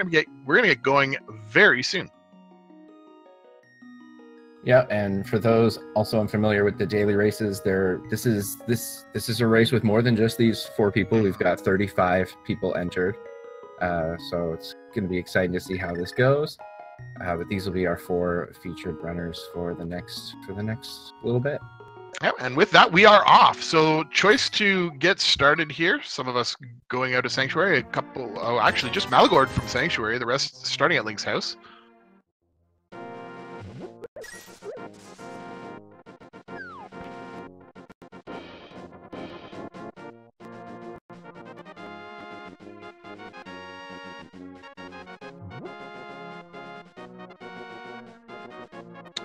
gonna get going very soon. Yeah, and for those also unfamiliar with the daily races, this is a race with more than just these 4 people. We've got 35 people entered, so it's going to be exciting to see how this goes. But these will be our 4 featured runners for the next little bit. Yeah, and with that, we are off. So choice to get started here. Some of us going out of Sanctuary, a couple, actually just Malagord from Sanctuary, the rest starting at Link's house.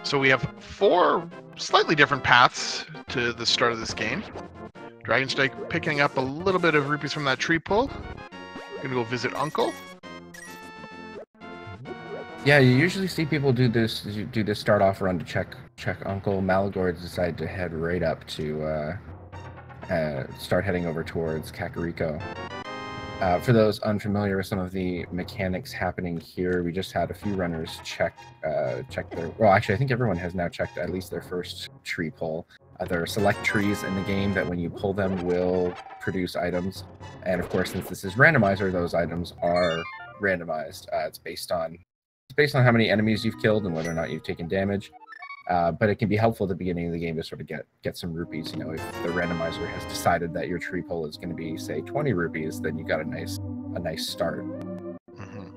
So we have 4 slightly different paths to the start of this game. Dragonstrike picking up a little bit of rupees from that tree pull. Gonna go visit Uncle. Yeah, you usually see people do this start off run to check Uncle. Malagord decided to head right up to start heading over towards Kakariko. For those unfamiliar with some of the mechanics happening here, we just had a few runners check their... Well, actually, I think everyone has now checked at least their first tree pull. There are select trees in the game that when you pull them will produce items. And of course, since this is randomizer, those items are randomized. It's based on how many enemies you've killed and whether or not you've taken damage. But it can be helpful at the beginning of the game to sort of get some rupees. You know, if the randomizer has decided that your tree pull is going to be, say, 20 rupees, then you got a nice start. Mm-hmm.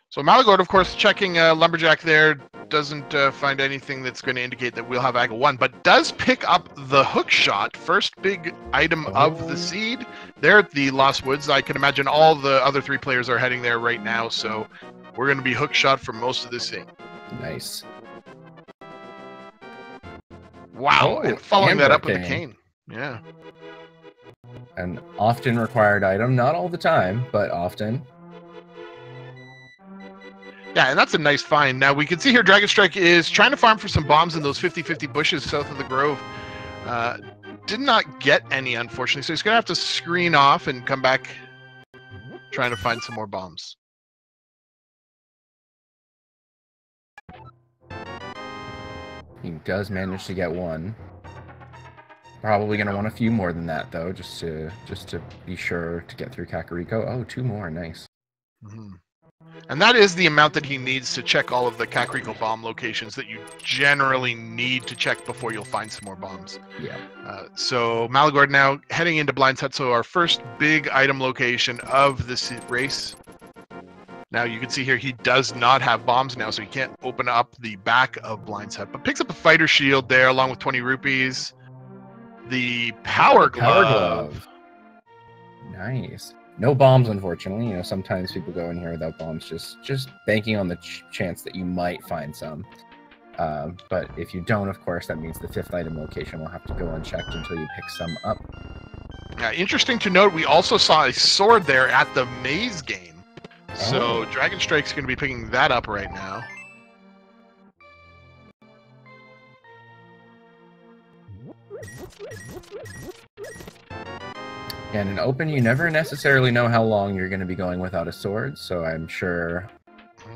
So Malagord, of course, checking Lumberjack there, doesn't find anything that's going to indicate that we'll have Angle 1, but does pick up the hook shot, first big item of the seed. There at the Lost Woods. I can imagine all the other 3 players are heading there right now, so we're going to be hook shot for most of this thing. Nice. Wow, and following that up with the cane. Yeah. An often required item, not all the time, but often. Yeah, and that's a nice find. Now, we can see here Dragonstrike is trying to farm for some bombs in those 50-50 bushes south of the Grove. Did not get any, unfortunately, so he's going to have to screen off and come back trying to find some more bombs. He does manage to get 1. Probably going to want a few more than that, though, just to be sure to get through Kakariko. Oh, 2 more. Nice. Mm-hmm. And that is the amount that he needs to check all of the Kakariko bomb locations that you generally need to check before you'll find some more bombs. Yeah. So Malagord now heading into Blind's Hut, so our first big item location of this race. Now you can see here he does not have bombs now, so he can't open up the back of Blind's Hut, but picks up a fighter shield there along with 20 rupees. The power glove. Nice. No bombs, unfortunately. You know, sometimes people go in here without bombs, just banking on the chance that you might find some. But if you don't, of course, that means the 5th item location will have to go unchecked until you pick some up. Interesting to note, we also saw a sword there at the maze game. So Dragonstrike's going to be picking that up right now. And in open, you never necessarily know how long you're going to be going without a sword, so I'm sure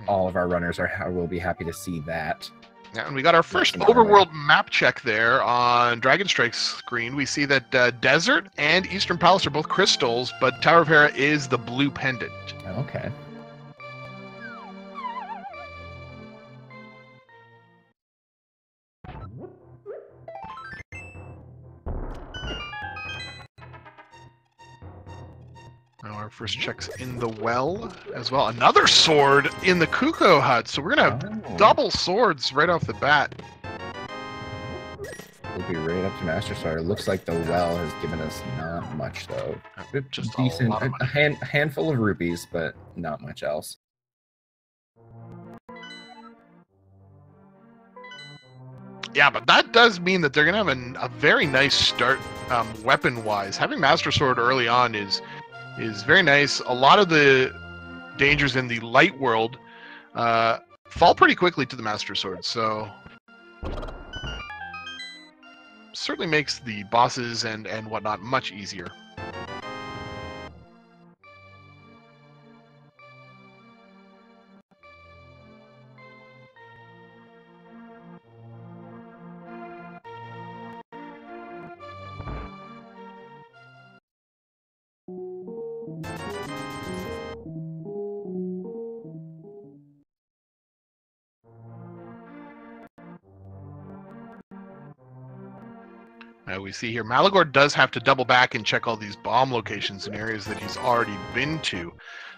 all of our runners will be happy to see that. Yeah, and we got our first overworld map check there on Dragonstrike's screen. We see that Desert and Eastern Palace are both crystals, but Tower of Hera is the blue pendant. Okay. Our first check's in the well as well. Another sword in the Kuko Hut. So we're going to have double swords right off the bat. We'll be right up to Master Sword. It looks like the well has given us not much, though. Just decent, a handful of rupees, but not much else. Yeah, but that does mean that they're going to have a very nice start weapon-wise. Having Master Sword early on is very nice. A lot of the dangers in the light world fall pretty quickly to the Master Sword, so certainly makes the bosses and whatnot much easier. We see here Malagor does have to double back and check all these bomb locations in areas that he's already been to.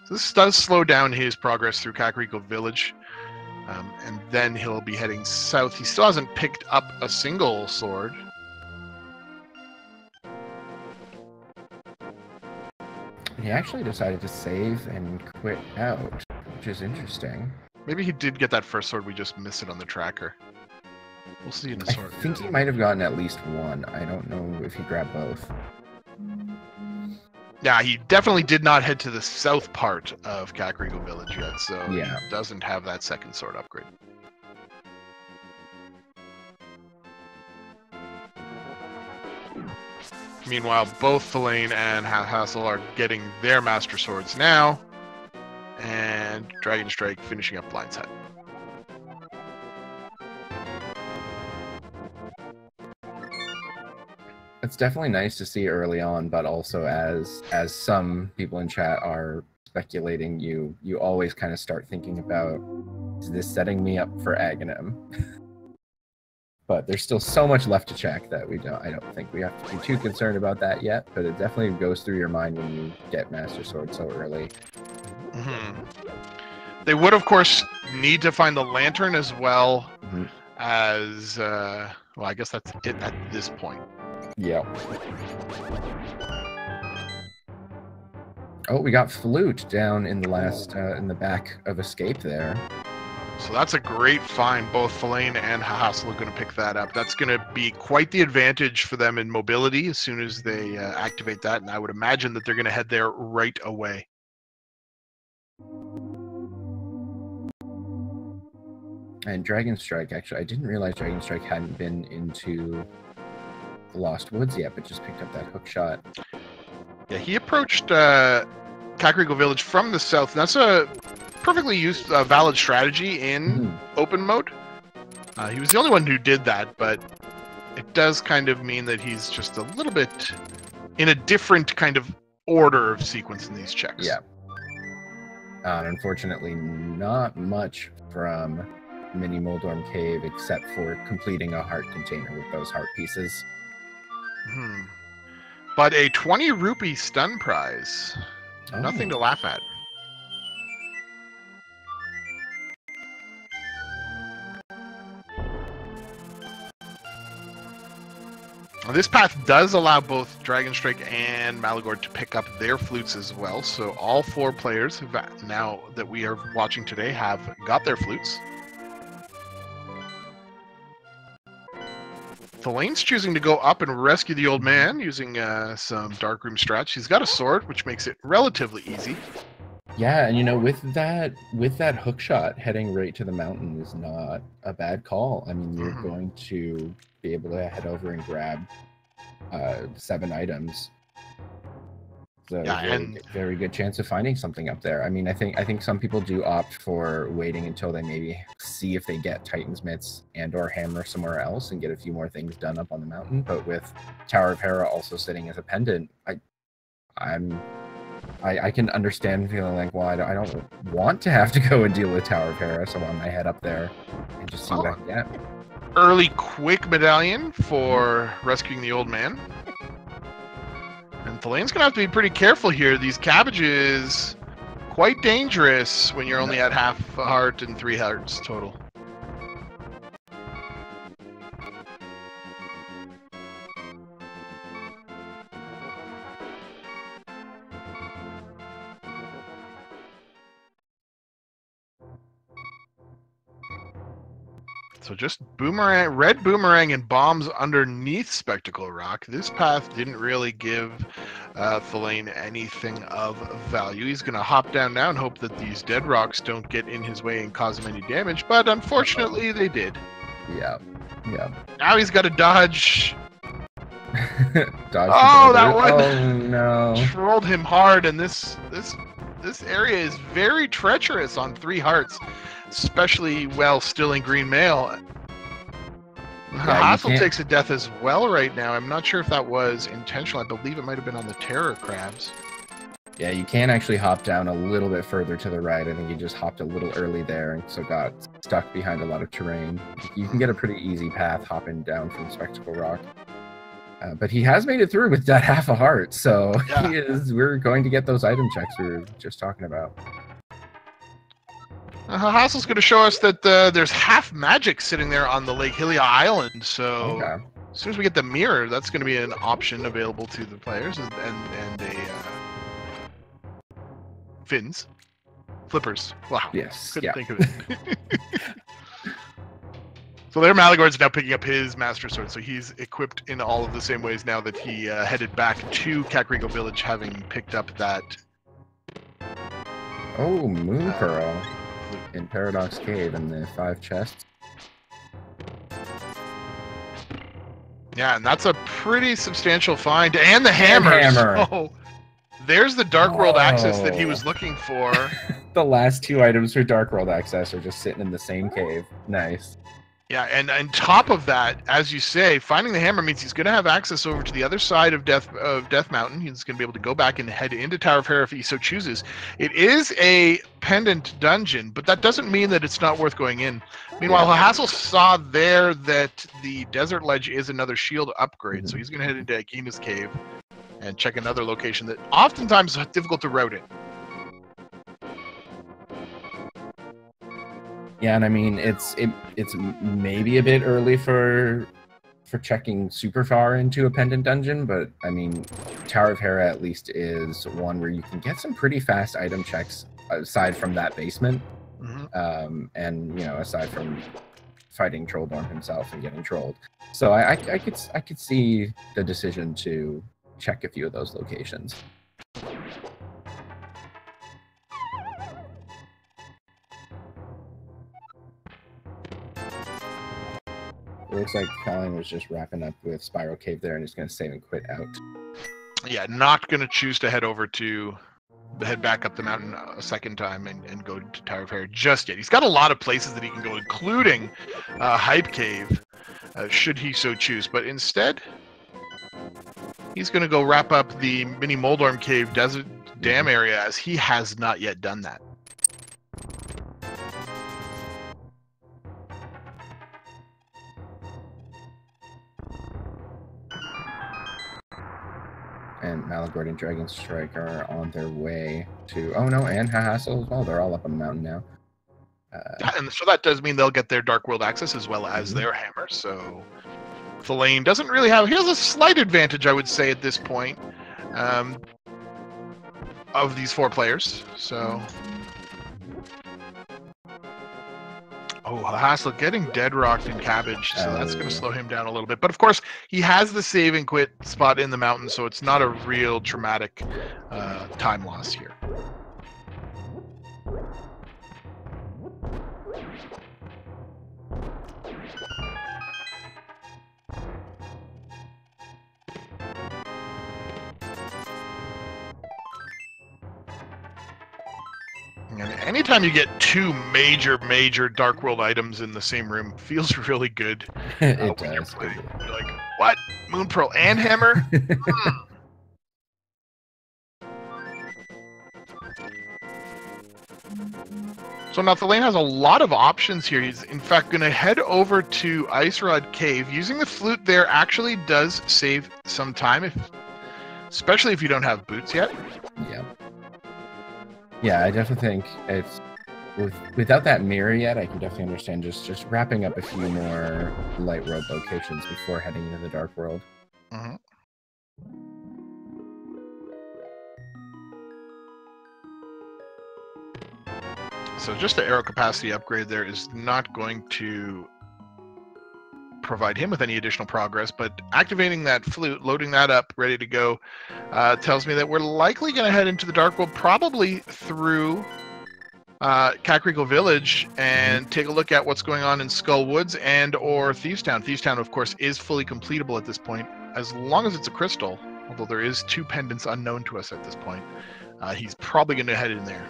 So this does slow down his progress through Kakariko Village. And then he'll be heading south. He still hasn't picked up a single sword. He actually decided to save and quit out, which is interesting. Maybe he did get that first sword, we just missed it on the tracker. We'll see in the sword. I think he might have gotten at least one. I don't know if he grabbed both. Yeah, he definitely did not head to the south part of Kakariko Village yet, so yeah. He doesn't have that second sword upgrade. Meanwhile, both Thelain and Hassel are getting their Master Swords now, and Dragon Strike finishing up Blind's Head. It's definitely nice to see early on, but also as some people in chat are speculating, you always kind of start thinking about, is this setting me up for Aghanim? But there's still so much left to check that I don't think we have to be too concerned about that yet, but it definitely goes through your mind when you get Master Sword so early. Mm-hmm. They would, of course, need to find the lantern as well as, well, I guess that's it at this point. Yeah. Oh, we got Flute down in the last, in the back of Escape there. So that's a great find. Both Thelain and Hassel are going to pick that up. That's going to be quite the advantage for them in mobility as soon as they activate that, and I would imagine that they're going to head there right away. And Dragon Strike, actually, I didn't realize Dragon Strike hadn't been into the Lost Woods yet, but just picked up that hook shot. Yeah, he approached Kakariko Village from the south. That's a perfectly valid strategy in open mode. He was the only one who did that, but it does kind of mean that he's just a little bit in a different kind of order of sequence in these checks. Yeah. Unfortunately, not much from Mini Moldorm Cave except for completing a heart container with those heart pieces. But a 20 rupee stun prize. Oh. Nothing to laugh at. This path does allow both Dragon Strike and Malagor to pick up their flutes as well, so all four players now that we are watching today have got their flutes. Thelain's choosing to go up and rescue the old man using some Darkroom strats. He's got a sword, which makes it relatively easy. Yeah, and you know, with that hook shot, heading right to the mountain is not a bad call. I mean, you're going to be able to head over and grab 7 items. So yeah, very good chance of finding something up there. I mean, I think some people do opt for waiting until they maybe see if they get Titan's Mitts and or Hammer somewhere else and get a few more things done up on the mountain. But with Tower of Hera also sitting as a pendant, I can understand feeling like, well, I don't want to have to go and deal with Tower of Hera, so I might head up there and just see what I can get. Early quick medallion for rescuing the old man. And Thelain's going to have to be pretty careful here. These cabbages, quite dangerous when you're only at half a heart and 3 hearts total. So just boomerang, red boomerang and bombs underneath Spectacle Rock. This path didn't really give Thelain anything of value. He's going to hop down now and hope that these dead rocks don't get in his way and cause him any damage, but unfortunately they did. Yeah. Now he's got to dodge. Dodge. Oh, that one! Oh no! Trolled him hard, and this area is very treacherous on 3 hearts. Especially while still in green mail. Hassel takes a death as well right now. I'm not sure if that was intentional. I believe it might have been on the terror crabs. Yeah, you can actually hop down a little bit further to the right. I think you just hopped a little early there and so got stuck behind a lot of terrain. You can get a pretty easy path hopping down from Spectacle Rock. But he has made it through with that half a heart, so Yeah. we're going to get those item checks we were just talking about. Hassel's going to show us that there's half magic sitting there on the Lake Hylia Island, so Okay. as soon as we get the mirror, that's going to be an option available to the players, and fins. Flippers. Wow. Yes. Couldn't Yeah. think of it. So there, Malagord's now picking up his Master Sword, so he's equipped in all of the same ways now that he headed back to Kakariko Village, having picked up that... Oh, Moon Pearl in Paradox Cave and the 5 chests. Yeah, and that's a pretty substantial find. And the hammer! So there's the Dark World access that he was looking for. The last 2 items for Dark World access are just sitting in the same cave. Nice. Yeah, and on top of that, as you say, finding the hammer means he's going to have access over to the other side of Death Mountain. He's going to be able to go back and head into Tower of Hera if he so chooses. It is a pendant dungeon, but that doesn't mean that it's not worth going in. Meanwhile, Hassel saw there that the Desert Ledge is another shield upgrade, so he's going to head into Agina's Cave and check another location that oftentimes is difficult to route in. Yeah, and I mean it's maybe a bit early for checking super far into a pendant dungeon, but I mean Tower of Hera at least is one where you can get some pretty fast item checks aside from that basement, and you know, aside from fighting Trolldorm himself and getting trolled. So I could see the decision to check a few of those locations. It looks like Colin was just wrapping up with Spiral Cave there and he's going to save and quit out. Yeah, not going to choose to head back up the mountain a second time and go to Tower of Hera just yet. He's got a lot of places that he can go, including Hype Cave, should he so choose. But instead, he's going to go wrap up the mini Moldorm Cave Desert Dam area, as he has not yet done that. And Malagord and Dragon Strike are on their way to... Oh no, and Hassel as well. They're all up on the mountain now. And so that does mean they'll get their Dark World access as well as their hammer. So Thelaine doesn't really have... He has a slight advantage, I would say, at this point, of these 4 players. So... Oh, Hassel getting dead rocked in Cabbage, so that's going to slow him down a little bit. But of course, he has the save and quit spot in the mountain, so it's not a real traumatic time loss here. And anytime you get 2 major Dark World items in the same room, feels really good. It does. You're like, what? Moon Pearl and Hammer? So now Thelaine has a lot of options here. He's in fact going to head over to Ice Rod Cave. Using the flute there actually does save some time, especially if you don't have boots yet. Yeah. Yeah, I definitely think it's without that mirror yet. I can definitely understand just wrapping up a few more light road locations before heading into the Dark World. So just the arrow capacity upgrade there is not going to provide him with any additional progress, but activating that flute, loading that up, ready to go, tells me that we're likely going to head into the Dark World, probably through Kakariko Village, and take a look at what's going on in Skull Woods and or Thieves Town. Thieves Town, of course, is fully completable at this point, as long as it's a crystal, although there is 2 pendants unknown to us at this point. He's probably going to head in there.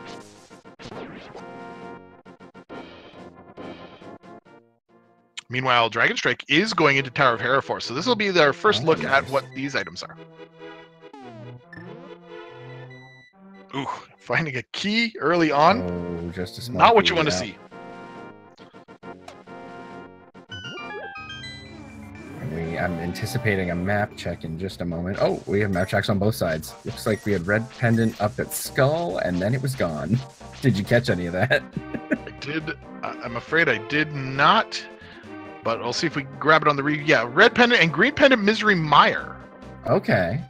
Meanwhile, Dragon Strike is going into Tower of Hera Force, so this will be their first look at what these items are. Ooh, finding a key early on. Oh, just a small not what key, you want to see. And we I'm anticipating a map check in just a moment. Oh, we have map checks on both sides. Looks like we had red pendant up at Skull, and then it was gone. Did you catch any of that? I did. I'm afraid I did not. But I'll see if we can grab it on the yeah, red pendant and green pendant Misery Mire. Okay.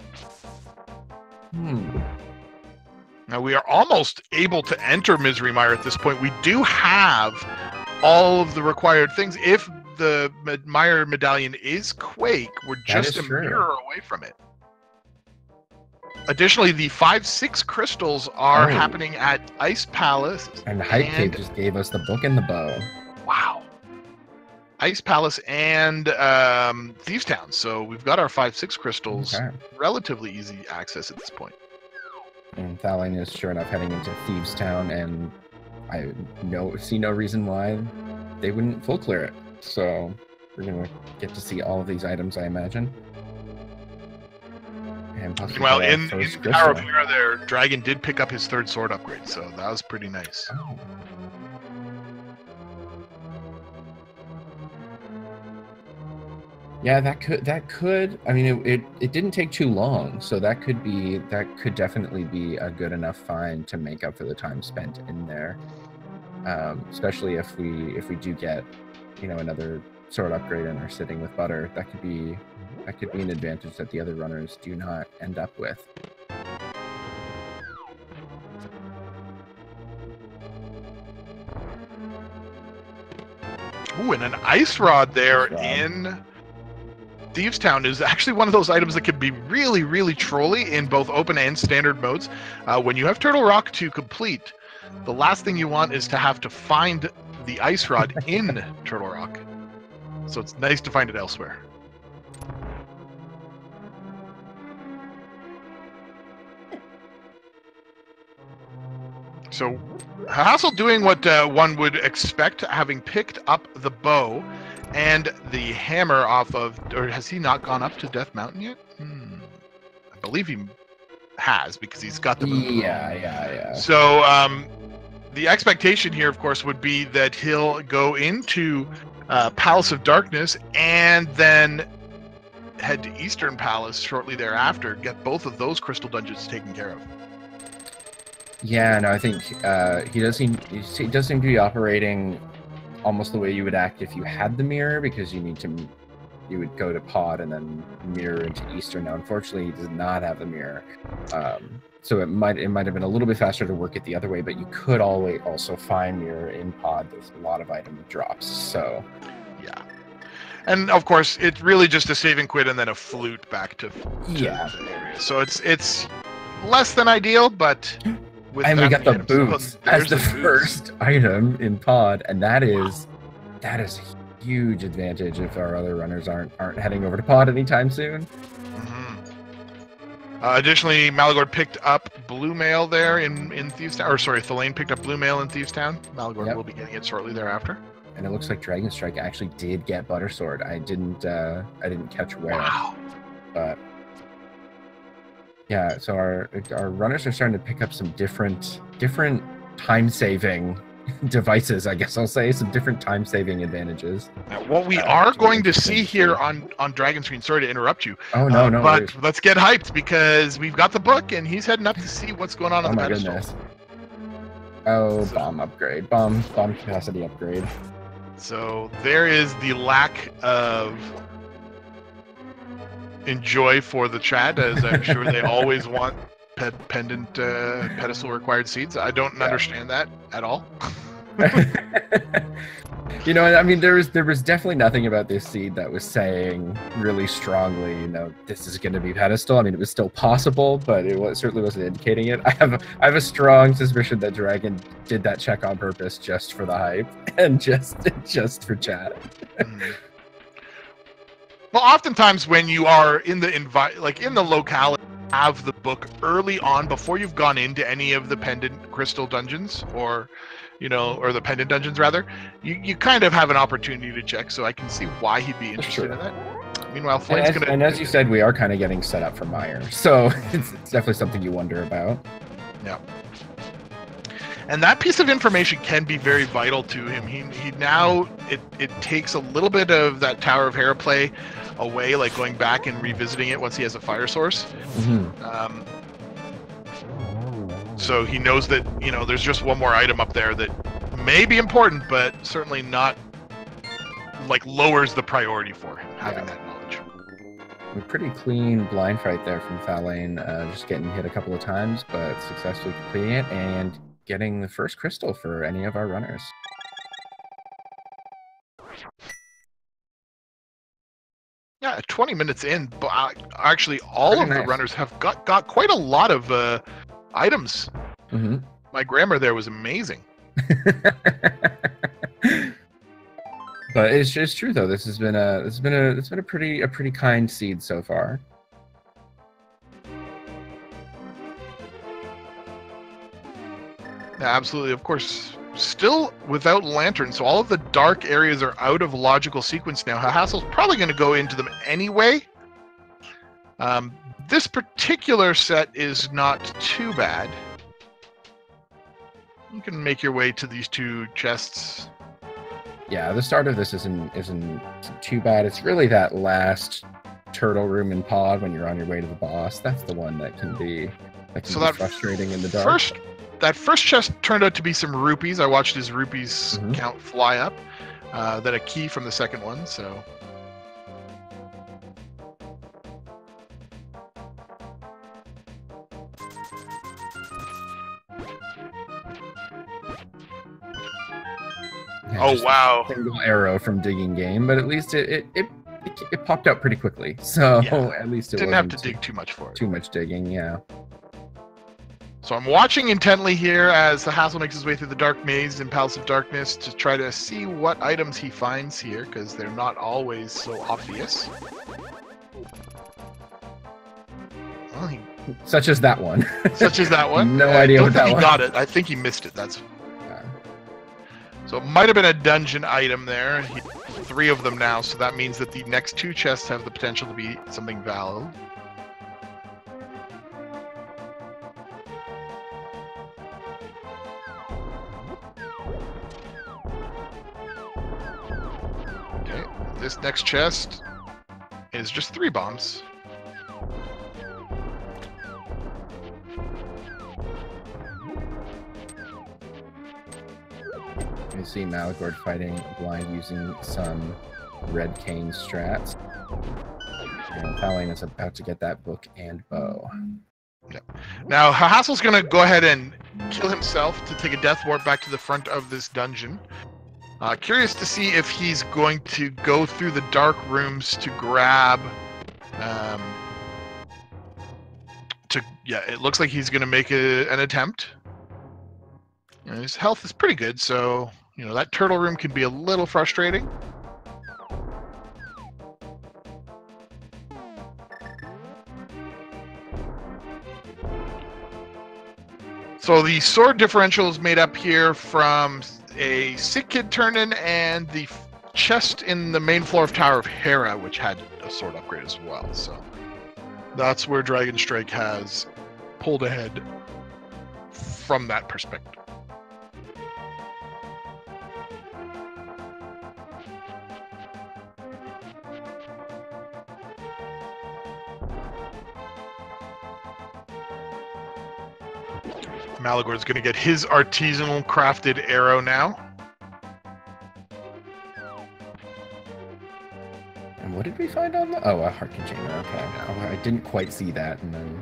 Now we are almost able to enter Misery Mire at this point. We do have all of the required things. If the Mire medallion is Quake, we're just a mirror away from it. Additionally, the 5-6 crystals are happening at Ice Palace. And Hype Cave just gave us the book and the bow. Wow. Ice Palace and Thieves Town. So we've got our 5-6 crystals. Okay. Relatively easy access at this point. And Thaline is sure enough heading into Thieves Town, and I see no reason why they wouldn't full clear it. So we're going to get to see all of these items, I imagine. And well, in the Power of Hero there, Dragon did pick up his 3rd sword upgrade, so that was pretty nice. Oh. Yeah, that could. I mean, it didn't take too long, so that could definitely be a good enough find to make up for the time spent in there. Especially if we do get, another sword upgrade and are sitting with butter, that could be an advantage that the other runners do not end up with. Ooh, and an ice rod there in Thieves Town is actually one of those items that can be really, really trolly in both open and standard modes. When you have Turtle Rock to complete, the last thing you want is to have to find the ice rod in Turtle Rock. So it's nice to find it elsewhere. So Hassel doing what one would expect, having picked up the bow and the hammer off of, or has he not gone up to Death Mountain yet? I believe he has, because he's got the bow. Yeah. So the expectation here, of course, would be that he'll go into Palace of Darkness and then head to Eastern Palace shortly thereafter, get both of those crystal dungeons taken care of. Yeah, no, I think he does seem to be operating almost the way you would act if you had the mirror, because you would go to Pod and then mirror into Eastern. Now, unfortunately, he does not have the mirror, so it might have been a little bit faster to work it the other way. But you could always also find mirror in Pod. There's a lot of item drops, so yeah. And of course, it's really just a save and quit and then a flute back to the area. So it's less than ideal, but. And we got the boots as the first item in Pod, and that is a huge advantage if our other runners aren't heading over to Pod anytime soon. Additionally, Malagord picked up Blue Mail there in Thieves Town, or sorry, Thaline picked up Blue Mail in Thieves Town. Malagord will be getting it shortly thereafter. And it looks like Dragon Strike actually did get Butter Sword. I didn't catch where, but. Yeah, so our runners are starting to pick up some different time-saving devices, I guess I'll say, some different time-saving advantages. Now, what we are going to see here on Dragon Screen, sorry to interrupt you. Oh, no. But let's get hyped, because we've got the book, and he's heading up to see what's going on the pedestal. Goodness. Oh, bomb upgrade. Bomb capacity upgrade. So there is the lack of enjoy for the chat, as I'm sure they always want pendant pedestal required seeds. I don't understand that at all. I mean, there was definitely nothing about this seed that was saying really strongly, this is going to be pedestal. I mean, it was still possible, but certainly wasn't indicating it. I have a strong suspicion that Dragon did that check on purpose just for the hype and just for chat. Well, oftentimes when you are in the locality, have the book early on before you've gone into any of the pendant crystal dungeons, or the pendant dungeons rather, you kind of have an opportunity to check. So I can see why he'd be interested in that. Meanwhile, Flame's and as you said, we are kind of getting set up for Mire, so it's definitely something you wonder about. Yeah. And that piece of information can be very vital to him. He now, it takes a little bit of that Tower of Hera play away, like going back and revisiting it once he has a fire source. So he knows that, you know, there's just one more item up there that may be important, but certainly not, like, lowers the priority for him, having that knowledge. A pretty clean blind fight there from Thalane, just getting hit a couple of times, but successfully completing it and getting the first crystal for any of our runners. Yeah, 20 minutes in, but actually all of the runners have got quite a lot of items. My grammar there was amazing. But it's just true though. This has been a pretty kind seed so far. Yeah, absolutely. Of course, still without lanterns, so all of the dark areas are out of logical sequence now. Hassel's probably going to go into them anyway. This particular set is not too bad. You can make your way to these two chests. Yeah, the start of this isn't too bad. It's really that last turtle room and pod when you're on your way to the boss. That's the one that can be frustrating in the dark. That first chest turned out to be some rupees. I watched his rupees count fly up. Then a key from the second one, so. Yeah, oh wow! Single arrow from digging game, but at least it popped out pretty quickly. So yeah, at least it didn't have to dig too much for it. Too much digging, yeah. So I'm watching intently here as the Hassel makes his way through the dark maze in Palace of Darkness to try to see what items he finds here, because they're not always so obvious. Well, such as that one. Such as that one. No idea what that was. I don't think he got it. I think he missed it. That's. So it might have been a dungeon item there. 3 of them now, so that means that the next 2 chests have the potential to be something valid. Okay, this next chest is just 3 bombs. You see Malagord fighting blind using some red cane strats. And Thalane is about to get that book and bow. Yep. Now, Hassel's going to go ahead and kill himself to take a death ward back to the front of this dungeon. Curious to see if he's going to go through the dark rooms to grab... yeah, it looks like he's going to make an attempt. You know, his health is pretty good, so... You know, that turtle room can be a little frustrating. So the sword differential is made up here from a sick kid turn-in and the chest in the main floor of Tower of Hera, which had a sword upgrade as well. So that's where Dragon Strike has pulled ahead from that perspective. Malagord's going to get his artisanal crafted arrow now. And what did we find on the... Oh, a heart container, okay. Yeah. Oh, I didn't quite see that, and then...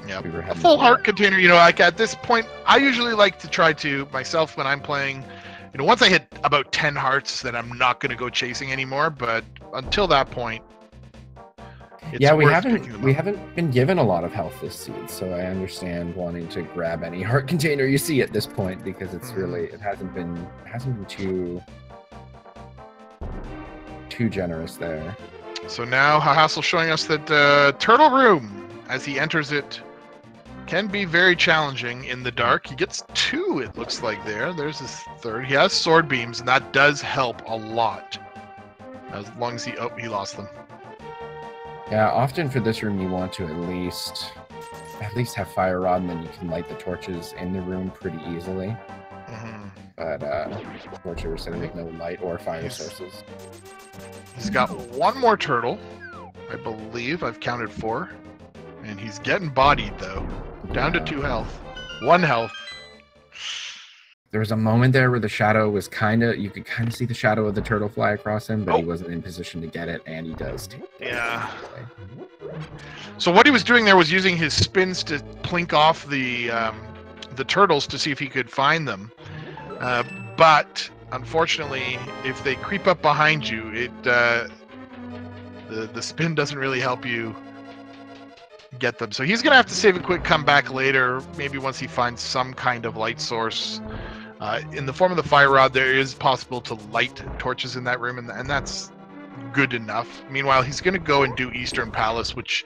Yeah, a full heart container, you know, like at this point, I usually like to try to, myself when I'm playing, you know, once I hit about 10 hearts, then I'm not going to go chasing anymore, but until that point, yeah, we haven't been given a lot of health this seed, so I understand wanting to grab any heart container you see at this point because it's really it hasn't been too generous there. So now Hassel showing us that turtle room as he enters it can be very challenging in the dark. He gets 2, it looks like there. There's his 3rd. He has sword beams, and that does help a lot as long as he lost them. Yeah, often for this room you want to at least at least have fire rod, and then you can light the torches in the room pretty easily. But unfortunately, we're setting with no light or fire sources. He's got one more turtle, I believe. I've counted 4. And he's getting bodied, though. Down to 2 health. 1 health. There was a moment there where the shadow was you could kind of see the shadow of the turtle fly across him, but he wasn't in position to get it, and he does take it. Yeah. So what he was doing there was using his spins to plink off the turtles to see if he could find them. But unfortunately, if they creep up behind you, the spin doesn't really help you get them. So he's going to have to save a quick comeback later, maybe once he finds some kind of light source. In the form of the fire rod, there is possible to light torches in that room, and that's good enough. Meanwhile, he's going to go and do Eastern Palace, which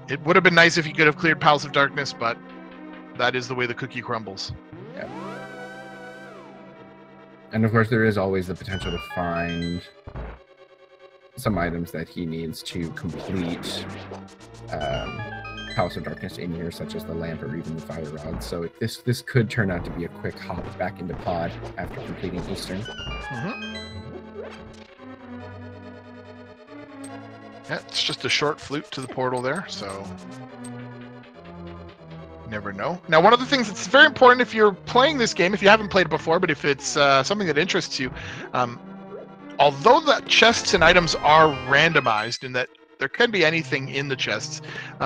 it would have been nice if he could have cleared Palace of Darkness, but that is the way the cookie crumbles. Yeah. And of course, there is always the potential to find some items that he needs to complete Palace of Darkness in here, such as the lamp or even the fire rod. So this could turn out to be a quick hop back into pod after completing Eastern. Yeah, it's just a short flute to the portal there, so you never know. Now, one of the things that's very important if you're playing this game, if you haven't played it before, but if it's something that interests you, although the chests and items are randomized in that there can be anything in the chests,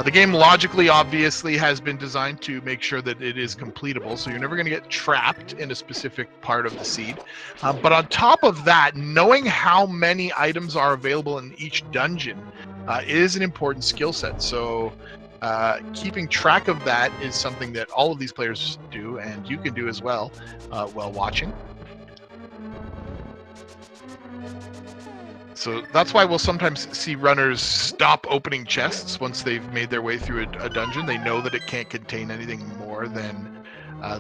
the game logically, obviously, has been designed to make sure that it is completable, so you're never going to get trapped in a specific part of the seed. But on top of that, knowing how many items are available in each dungeon is an important skill set. So keeping track of that is something that all of these players do, and you can do as well while watching. So that's why we'll sometimes see runners stop opening chests once they've made their way through a dungeon. They know that it can't contain anything more than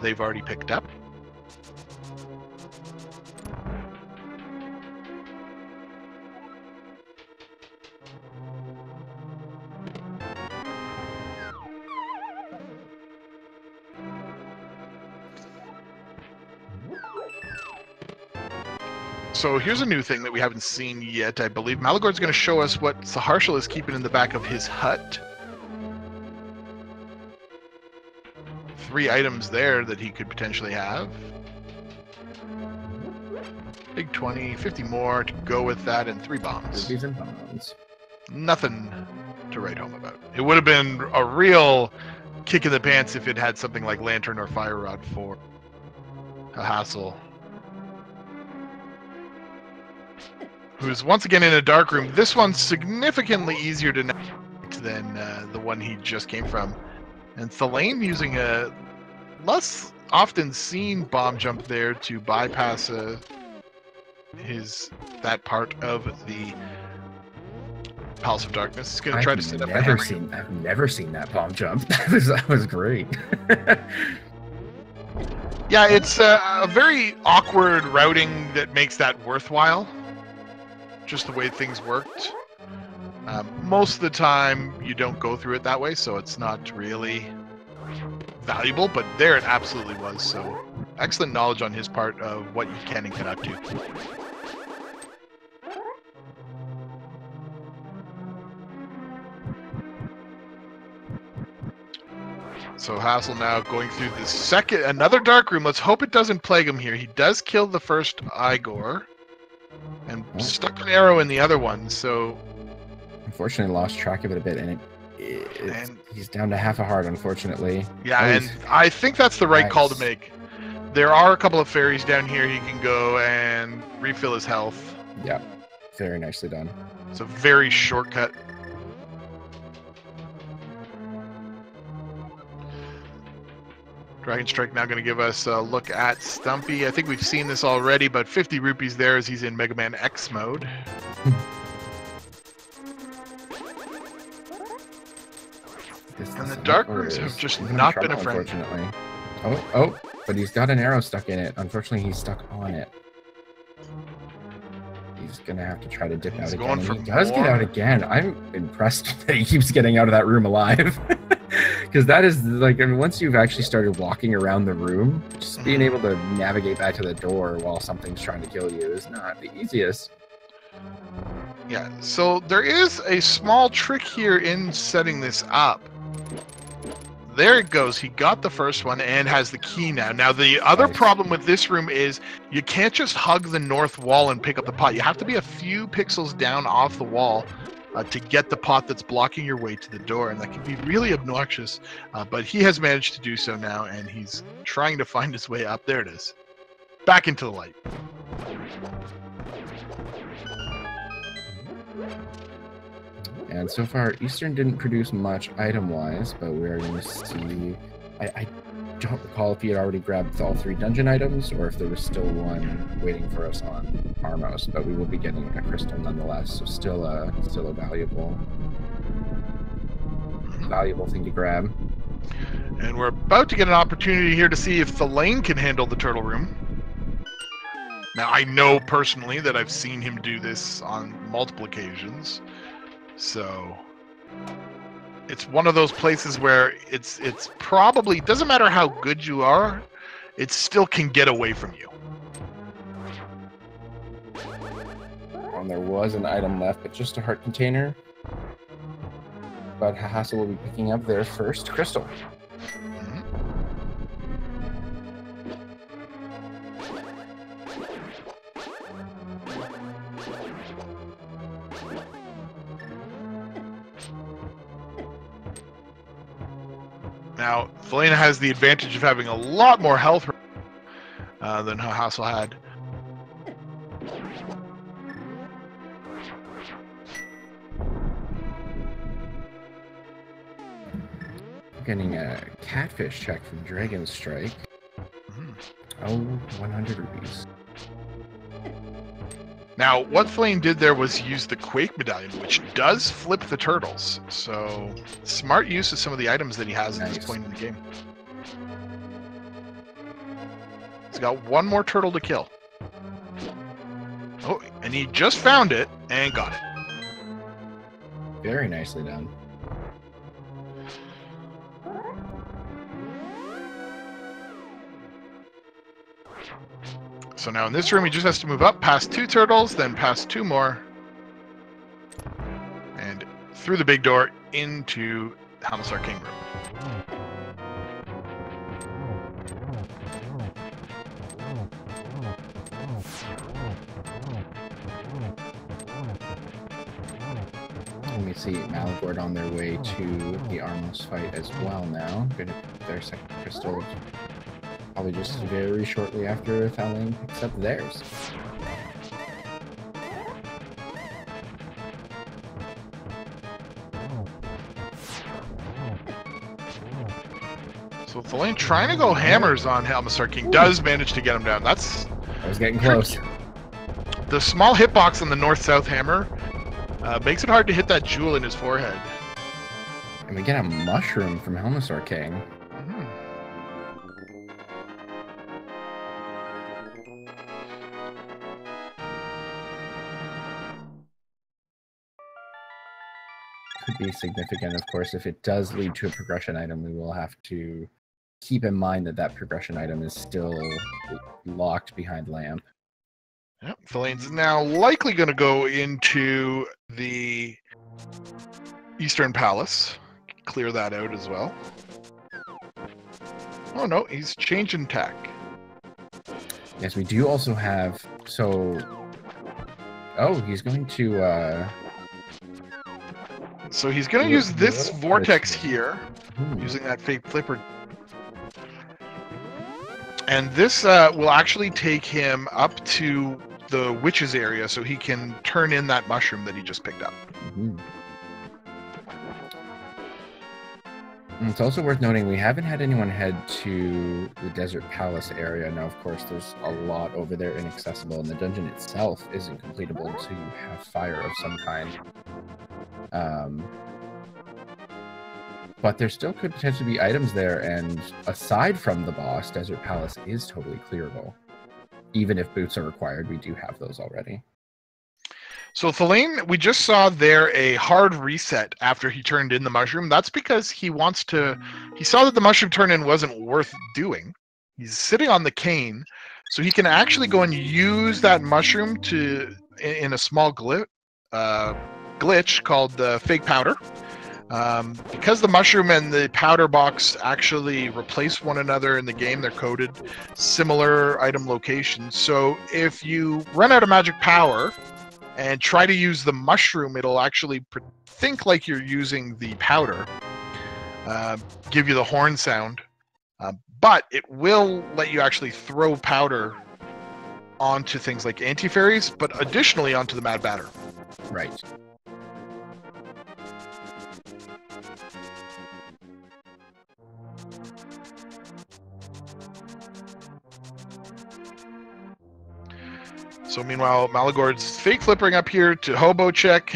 they've already picked up. So here's a new thing that we haven't seen yet, I believe. Malagord's going to show us what Saharshal is keeping in the back of his hut. 3 items there that he could potentially have. Big 20, 50 more to go with that, and 3 bombs. Rubies and bombs. Nothing to write home about. It would have been a real kick in the pants if it had something like Lantern or Fire Rod for a hassle. Who's once again in a dark room. This one's significantly easier to navigate than the one he just came from. And Thelaine using a less often seen bomb jump there to bypass that part of the Palace of Darkness. He's going to try to set up a hammer. I've never seen that bomb jump. That was great. Yeah, it's a very awkward routing that makes that worthwhile. Just the way things worked. Most of the time, you don't go through it that way, so it's not really valuable, but there it absolutely was. So excellent knowledge on his part of what you can and cannot do. So Hassel now going through another dark room. Let's hope it doesn't plague him here. He does kill the first Igor. And stuck an arrow in the other one, so... Unfortunately, lost track of it a bit, and he's down to half a heart, unfortunately. Yeah, and I think that's the right call to make. There are a couple of fairies down here he can go and refill his health. Yeah, very nicely done. It's a very shortcut. Dragon Strike now going to give us a look at Stumpy. I think we've seen this already, but 50 rupees there as he's in Mega Man X mode. And the dark rooms have just not been a friend. Unfortunately. Oh, but he's got an arrow stuck in it. Unfortunately, he's stuck on it. He's going to have to try to dip out again. He does get out again. I'm impressed that he keeps getting out of that room alive. Because that is, like, I mean, once you've actually started walking around the room, just being able to navigate back to the door while something's trying to kill you is not the easiest. Yeah, so there is a small trick here in setting this up. There it goes. He got the first one and has the key now. Now, the other problem with this room is you can't just hug the north wall and pick up the pot. You have to be a few pixels down off the wall to get the pot that's blocking your way to the door, and that can be really obnoxious. But he has managed to do so now, and he's trying to find his way up. There it is. Back into the light. And so far, Eastern didn't produce much item-wise, but we are going to see... I don't recall if he had already grabbed all 3 dungeon items, or if there was still one waiting for us on Armos, but we will be getting a crystal nonetheless, so still a valuable thing to grab. And we're about to get an opportunity here to see if Thelaine can handle the turtle room. Now, I know personally that I've seen him do this on multiple occasions. So it's one of those places where it's probably, doesn't matter how good you are, it still can get away from you. And there was an item left, but just a heart container. But Hahasa will be picking up their first crystal. Now, Felina has the advantage of having a lot more health than Hahasa had. Getting a catfish check from Dragon Strike. Oh, 100 rupees. Now, what Flame did there was use the Quake Medallion, which does flip the turtles. So, smart use of some of the items that he has at this point in the game. He's got one more turtle to kill. Oh, and he just found it and got it. Very nicely done. So now in this room, he just has to move up past 2 turtles, then past 2 more, and through the big door into Hamasar King room. And we see Malagord on their way to the Armos fight as well now. Gonna put their second crystal probably just very shortly after Thelaine picks up theirs. So Thelaine trying to go hammers on Hamasar King does manage to get him down. I was getting close. The small hitbox on the north-south hammer makes it hard to hit that jewel in his forehead. And we get a mushroom from Hamasar King. Could be significant, of course. If it does lead to a progression item, we will have to keep in mind that that progression item is still locked behind Lamp. Yep, Thelaine's now likely going to go into the Eastern Palace. Clear that out as well. Oh no, he's changing tack. Yes, we do also have... So... Oh, he's going to... So he's going to use this vortex here, using that fake flipper. And this will actually take him up to the witch's area so he can turn in that mushroom that he just picked up. It's also worth noting we haven't had anyone head to the Desert Palace area. Now, of course, there's a lot over there inaccessible, and the dungeon itself isn't completable until you have fire of some kind. But there still could potentially be items there, and aside from the boss, Desert Palace is totally clearable. Even if boots are required, we do have those already. So Thalane, we just saw there a hard reset after he turned in the mushroom. That's because he saw that the mushroom turn-in wasn't worth doing. He's sitting on the cane, so he can actually go and use that mushroom in a small glitch called fake powder. Because the mushroom and the powder box actually replace one another in the game, they're coded similar item locations. So if you run out of magic power and try to use the mushroom, it'll actually think like you're using the powder, give you the horn sound, but it will let you actually throw powder onto things like anti-fairies, but additionally onto the Mad Batter. Right. So meanwhile, Malagord's fake flippering up here to hobo check,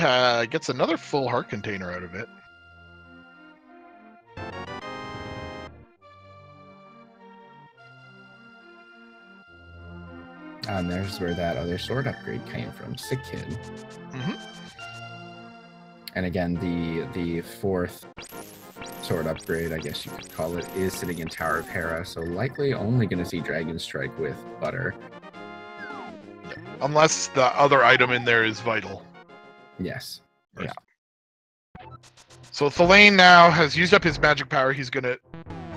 gets another full heart container out of it. And there's where that other sword upgrade came from. Sick kid. Mm-hmm. And again, the fourth sword upgrade, I guess you could call it, is sitting in Tower of Hera, so likely only going to see Dragon Strike with Butter. Unless the other item in there is vital. Yes. Yeah. So Thalane now has used up his magic power. He's going to,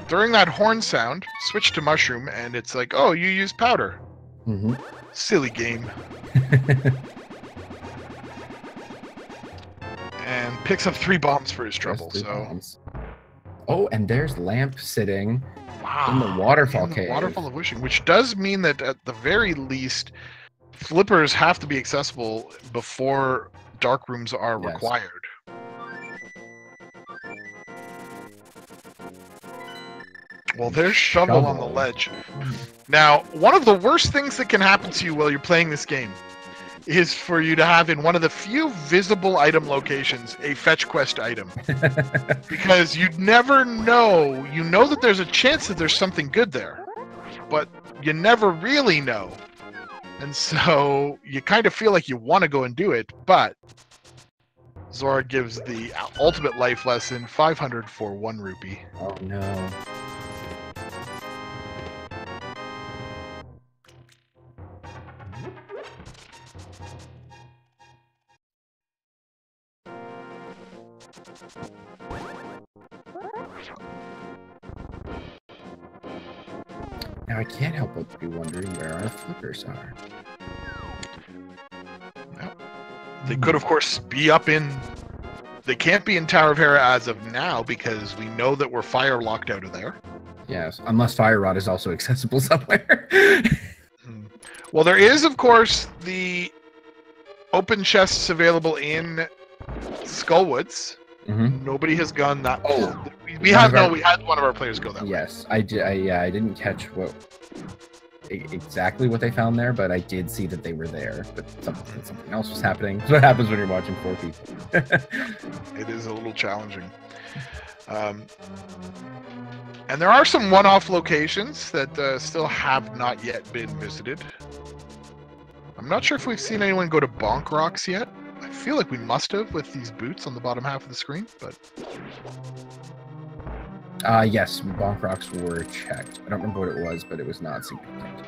during that horn sound, switch to mushroom, and it's like, oh, you used powder. Mm-hmm. Silly game. And picks up 3 bombs for his trouble. Bombs. Oh, and there's Lamp sitting wow. in the waterfall cave. Waterfall of Wishing, which does mean that at the very least, flippers have to be accessible before dark rooms are required. Well, there's Shovel on the ledge. Now, one of the worst things that can happen to you while you're playing this game is for you to have in one of the few visible item locations a fetch quest item. Because you never know. You know that there's a chance that there's something good there, but you never really know. And so you kind of feel like you want to go and do it, but Zora gives the ultimate life lesson, 500 for 1 rupee. Oh no. Now I can't help but be wondering where our flippers are. Well, they could, of course, be up in... They can't be in Tower of Hera as of now because we know that we're fire locked out of there. Yes, unless Fire Rod is also accessible somewhere. Well, there is, of course, the open chests available in Skullwoods. Mm-hmm. Nobody has gone that. Oh, we had one of our players go that way. Yes, I did. I didn't catch exactly what they found there, but I did see that they were there. But something else was happening. That's what happens when you're watching 4 people. It is a little challenging. And there are some one-off locations that still have not yet been visited. I'm not sure if we've seen anyone go to Bonk Rocks yet. I feel like we must have with these boots on the bottom half of the screen, but... yes, Bonk Rocks were checked. I don't remember what it was, but it was not significant.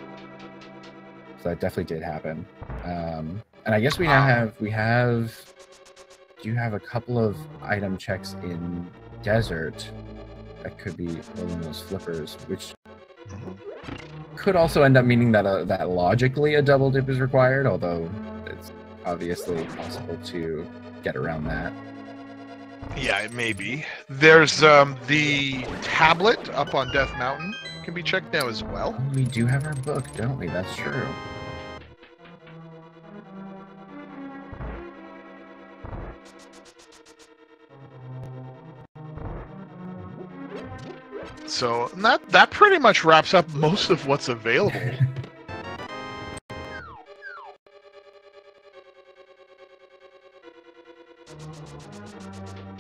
So that definitely did happen. And I guess we now do have a couple of item checks in Desert that could be pulling those flippers, which could also end up meaning that that logically a double dip is required, although it's obviously possible to get around that. Yeah, it may be. There's the tablet up on Death Mountain can be checked now as well. We do have our book, don't we? That's true. So that pretty much wraps up most of what's available.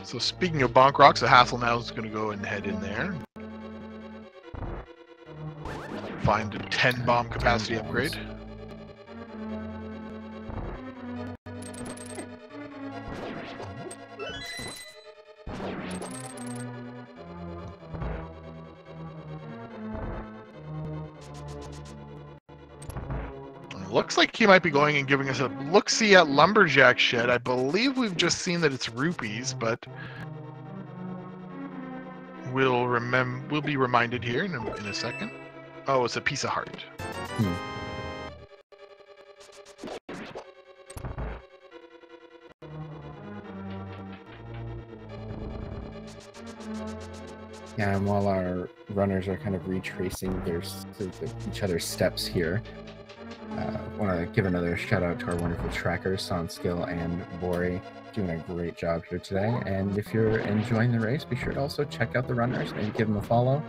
So speaking of Bonk Rocks, the Hassle now is going to go and head in there. Find a 10 bomb capacity upgrade. Looks like he might be going and giving us a look-see at Lumberjack Shed. I believe we've just seen that it's rupees, but we'll be reminded here in a second. Oh, it's a piece of heart. Yeah, and while our runners are kind of retracing each other's steps here, want to give another shout out to our wonderful trackers, Sonskill and Bori, doing a great job here today. And if you're enjoying the race, be sure to also check out the runners, maybe give them a follow.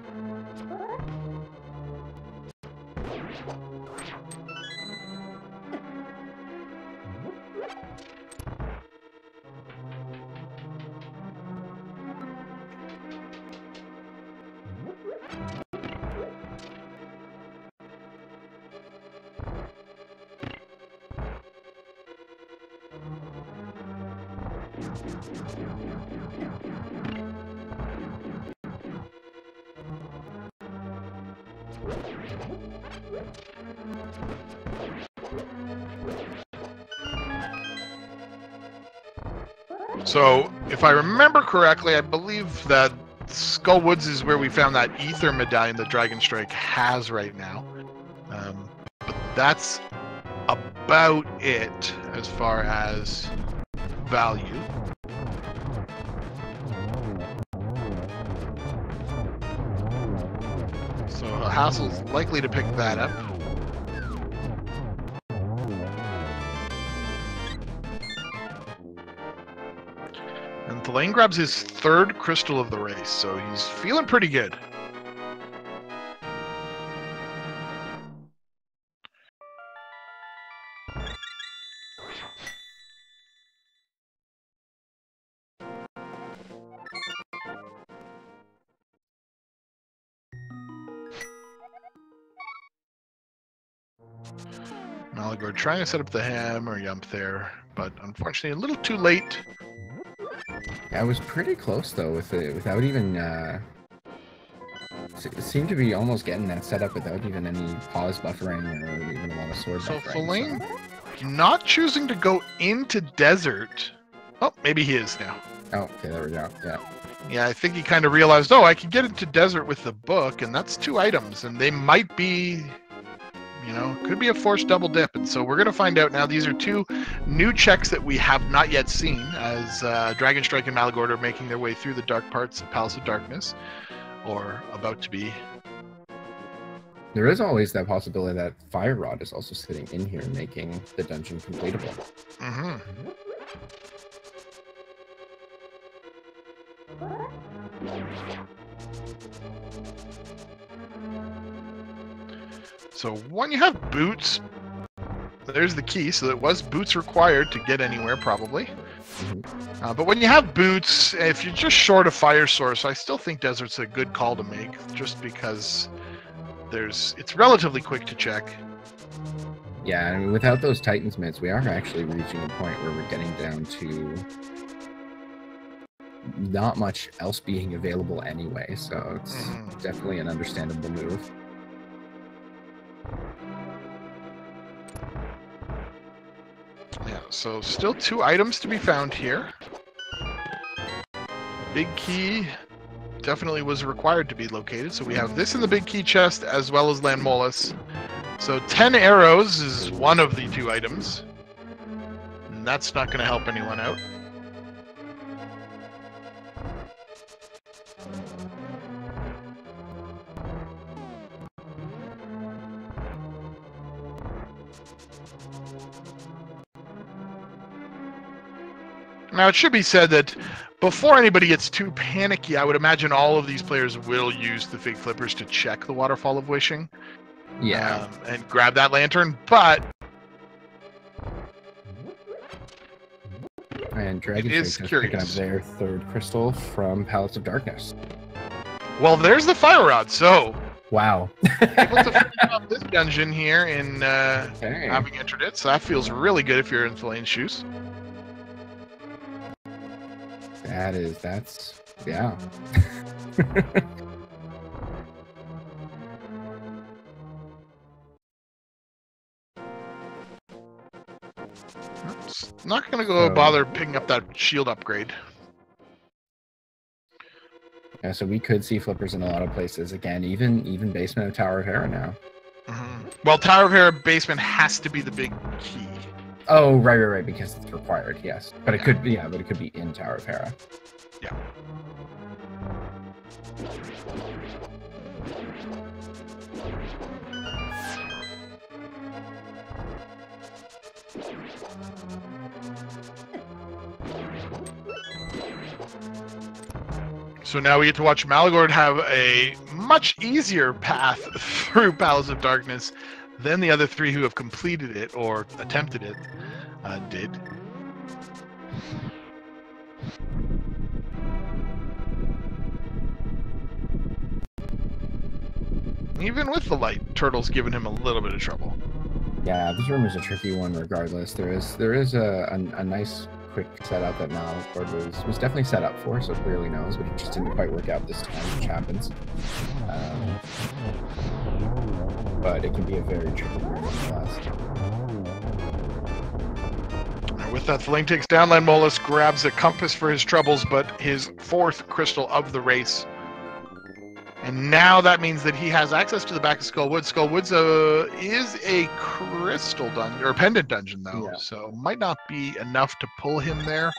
So, if I remember correctly, I believe that Skull Woods is where we found that ether medallion that Dragon Strike has right now. But that's about it as far as value. So Hassel's likely to pick that up. And Thelaine grabs his third crystal of the race, so he's feeling pretty good. Malagor trying to set up the hammer yump there, but unfortunately a little too late. I was pretty close though with it, without even seemed to be almost getting that set up without even any pause buffering or even a lot of sword buffering. So Thelaine not choosing to go into desert. Oh, maybe he is now. Oh, okay, there we go. Yeah. Yeah, I think he kind of realized, oh, I can get into desert with the book, and that's 2 items, and they might be, you know, could be a forced double dip. And so we're going to find out now. These are 2 new checks that we have not yet seen as Dragon Strike and Malagord are making their way through the dark parts of Palace of Darkness, or about to be. There is always that possibility that Fire Rod is also sitting in here making the dungeon completable. Mm-hmm. So when you have boots, there's the key. So it was boots required to get anywhere, probably. But when you have boots, if you're just short of fire source, I still think desert's a good call to make, just because it's relatively quick to check. Yeah, I mean, without those Titan's mitts, we are actually reaching a point where we're getting down to not much else being available anyway, so it's definitely an understandable move. Yeah, so still 2 items to be found here. Big key definitely was required to be located, so we have this in the big key chest as well as Landmolus. So 10 arrows is one of the 2 items, and that's not going to help anyone out. Now, it should be said that before anybody gets too panicky, I would imagine all of these players will use the Fig Flippers to check the Waterfall of Wishing. Yeah. And grab that lantern, but... And Dragon is picking up their 3rd crystal from Palace of Darkness. Well, there's the Fire Rod, so... Wow. Able to finish off this dungeon here in having entered it, so that feels really good if you're in Thelaine's shoes. Yeah. It's not going to go bother picking up that shield upgrade. Yeah, so we could see flippers in a lot of places. Again, even basement of Tower of Hera now. Well, Tower of Hera basement has to be the big key. Oh, right, because it's required, yes. But it could be, but it could be in Tower of Hera. Yeah. So now we get to watch Malagord have a much easier path through Palace of Darkness than the other three who have completed it or attempted it did. Even with the light, Turtle's giving him a little bit of trouble. Yeah, this room is a tricky one regardless. There is a nice quick setup that Malagord was definitely set up for, so clearly knows, but it just didn't quite work out this time, which happens. But it can be a very tricky room nonetheless. With that, the lane takes downline. Molus grabs a compass for his troubles, but his fourth crystal of the race. And now that means that he has access to the back of Skullwood. Skullwood's is a crystal dungeon, or a pendant dungeon, though, so might not be enough to pull him there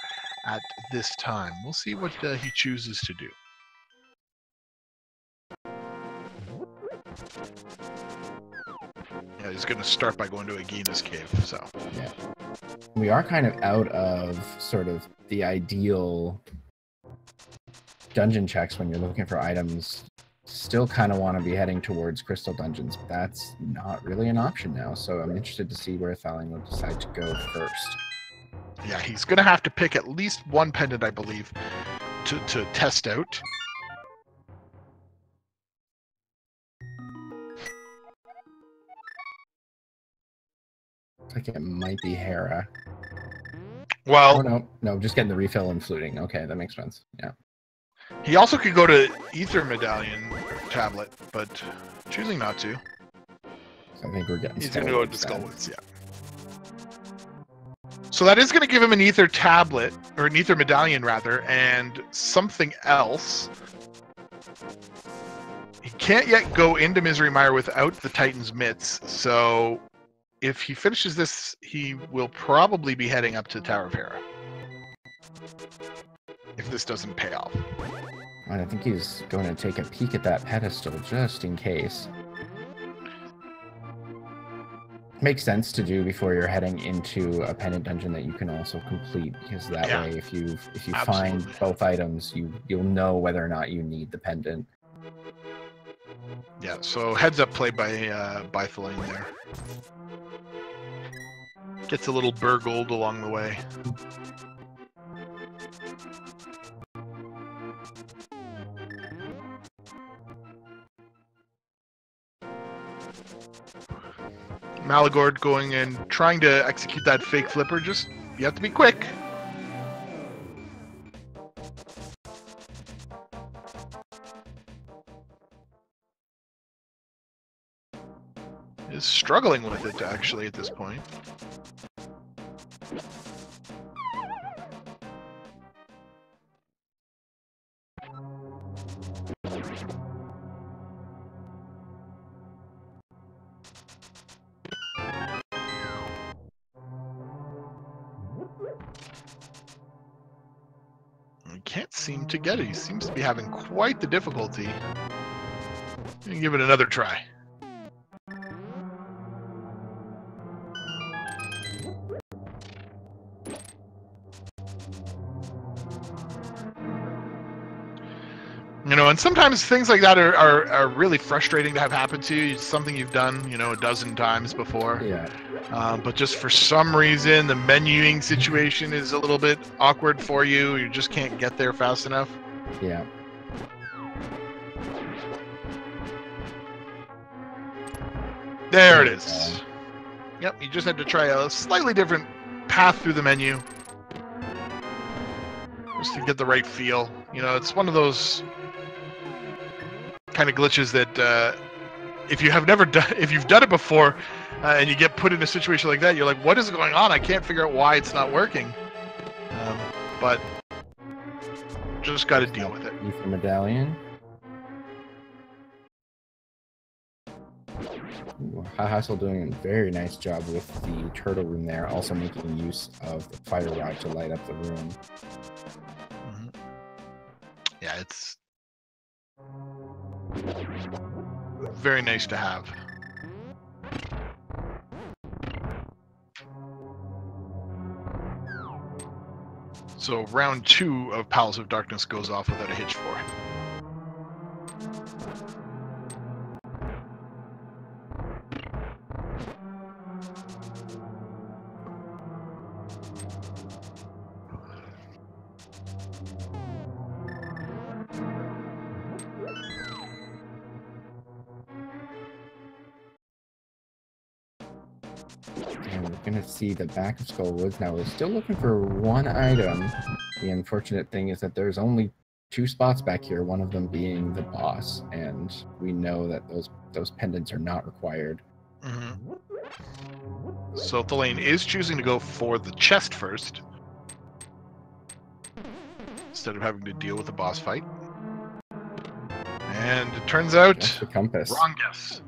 at this time. We'll see what he chooses to do. Yeah, he's going to start by going to Agina's cave, so... Yeah. We are kind of out of sort of the ideal dungeon checks when you're looking for items. Still kind of want to be heading towards crystal dungeons, but that's not really an option now, so I'm interested to see where Thaling will decide to go first. Yeah, he's going to have to pick at least one pendant, I believe, to test out. Looks like it might be Hera. Well... Oh, no, just getting the refill and fluting. Okay, that makes sense, yeah. He also could go to Ether Medallion tablet, but choosing not to. So I think we're getting. He's going to go to Skullwoods, yeah. So that is going to give him an Ether tablet, or an Ether Medallion rather, and something else. He can't yet go into Misery Mire without the Titan's Mitts, so if he finishes this, he will probably be heading up to Tower of Hera. If this doesn't pay off. I think he's going to take a peek at that pedestal just in case. Makes sense to do before you're heading into a pendant dungeon that you can also complete, because that way, if you find both items, you'll know whether or not you need the pendant. Yeah. So heads up play by Thaling there. Gets a little burgled along the way. Malagord going and trying to execute that fake flipper. Just, you have to be quick. Is struggling with it, actually, at this point. Can't seem to get it. He seems to be having quite the difficulty. Give it another try. You know, and sometimes things like that are really frustrating to have happen to you. It's something you've done, you know, a dozen times before. Yeah. But just for some reason, the menuing situation is a little bit awkward for you. You just can't get there fast enough. Yeah. There it is. Yep, you just had to try a slightly different path through the menu. Just to get the right feel. You know, it's one of those kind of glitches that if you have never done, if you've done it before, and you get put in a situation like that, you're like, what is going on? I can't figure out why it's not working. But just got to deal with it. Ether medallion. Hassel doing a very nice job with the turtle room there, also making use of the fire rod to light up the room. Mm-hmm. Yeah, it's very nice to have. So round 2 of Palace of Darkness goes off without a hitch for him. And we're going to see the back of Skull Woods now. We're still looking for one item. The unfortunate thing is that there's only 2 spots back here, one of them being the boss, and we know that those pendants are not required. Mm-hmm. So Thelaine is choosing to go for the chest first, instead of having to deal with the boss fight. And it turns out, the compass. Wrong guess.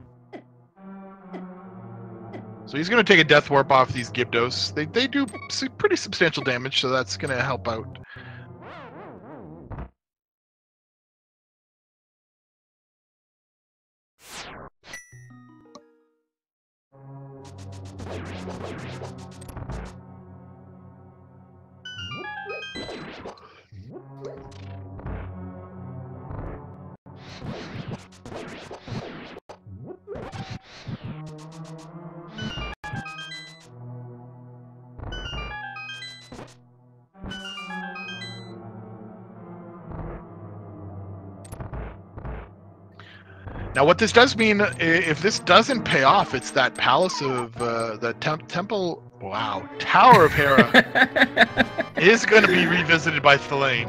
So he's going to take a death warp off these Gibdos. They do pretty substantial damage, so that's going to help out. Now, what this does mean, if this doesn't pay off, it's that Palace of the Temple. Wow, Tower of Hera is going to be revisited by Thelaine.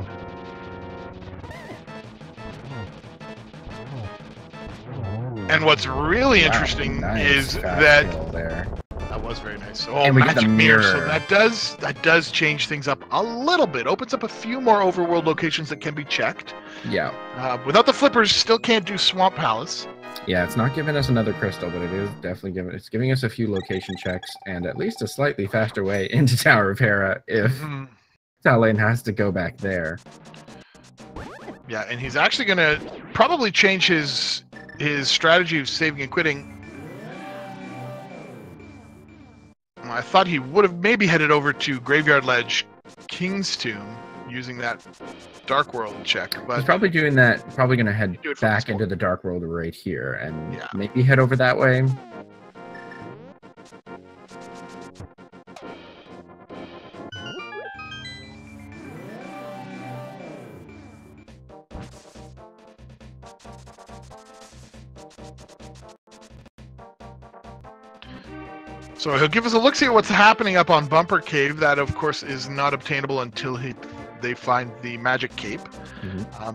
And what's really interesting is that that was very nice. Oh, and we get the mirror. So that does change things up a little bit. Opens up a few more overworld locations that can be checked. Yeah. Without the flippers, still can't do Swamp Palace. Yeah, it's not giving us another crystal, but it is definitely giving us a few location checks and at least a slightly faster way into Tower of Hera if Thelaine has to go back there. Yeah, and he's actually going to probably change his strategy of saving and quitting. I thought he would have maybe headed over to Graveyard Ledge, King's Tomb, using that Dark World check. But he's probably doing that, probably going to head back into the Dark World right here and yeah, maybe head over that way. So he'll give us a look-see at what's happening up on Bumper Cave. That, of course, is not obtainable until they find the magic cape.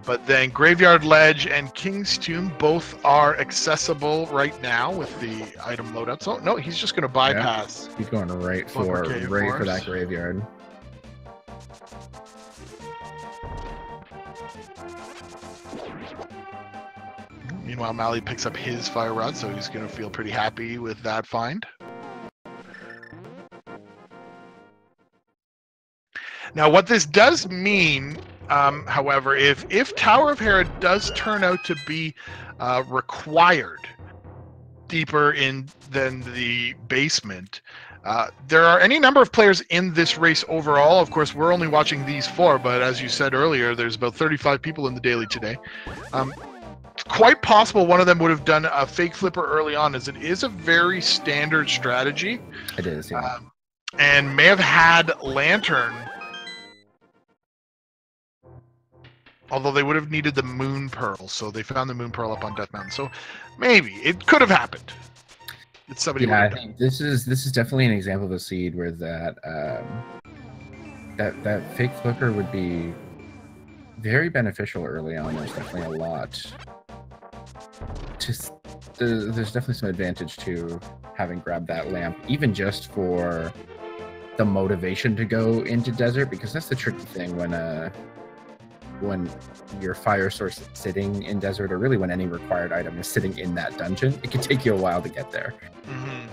But then Graveyard Ledge and King's Tomb both are accessible right now with the item loadouts. Oh, no, he's just going to bypass. He's going right for that graveyard. Meanwhile, Mally picks up his fire rod, so he's going to feel pretty happy with that find. Now, what this does mean, however, if Tower of Hera does turn out to be required deeper in than the basement, there are any number of players in this race overall. Of course, we're only watching these 4, but as you said earlier, there's about 35 people in the daily today. It's quite possible one of them would have done a fake flipper early on, as it is a very standard strategy. It is, yeah. And may have had Lantern, although they would have needed the Moon Pearl, so they found the Moon Pearl up on Death Mountain. So maybe it could have happened. It's somebody. Yeah, I think this is definitely an example of a seed where that that fake flipper would be very beneficial early on. There's definitely a lot there's definitely some advantage to having grabbed that lamp, even just for the motivation to go into desert, because that's the tricky thing when your fire source is sitting in desert, or really when any required item is sitting in that dungeon. It can take you a while to get there. Mm-hmm.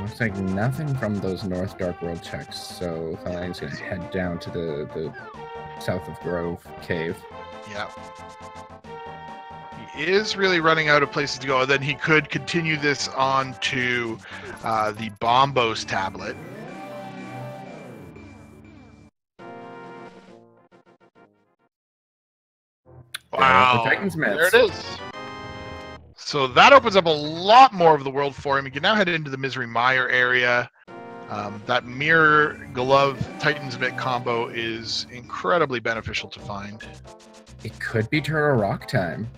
Looks like nothing from those North Dark World checks, so Thalane's going to head down to the south of Grove Cave. Yeah. He is really running out of places to go, and then he could continue this on to the Bombos tablet. Wow. The Titan's Myths. There it is. So that opens up a lot more of the world for him. He can now head into the Misery Mire area. That Mirror Glove Titan's Mitt combo is incredibly beneficial to find. It could be Turtle Rock time.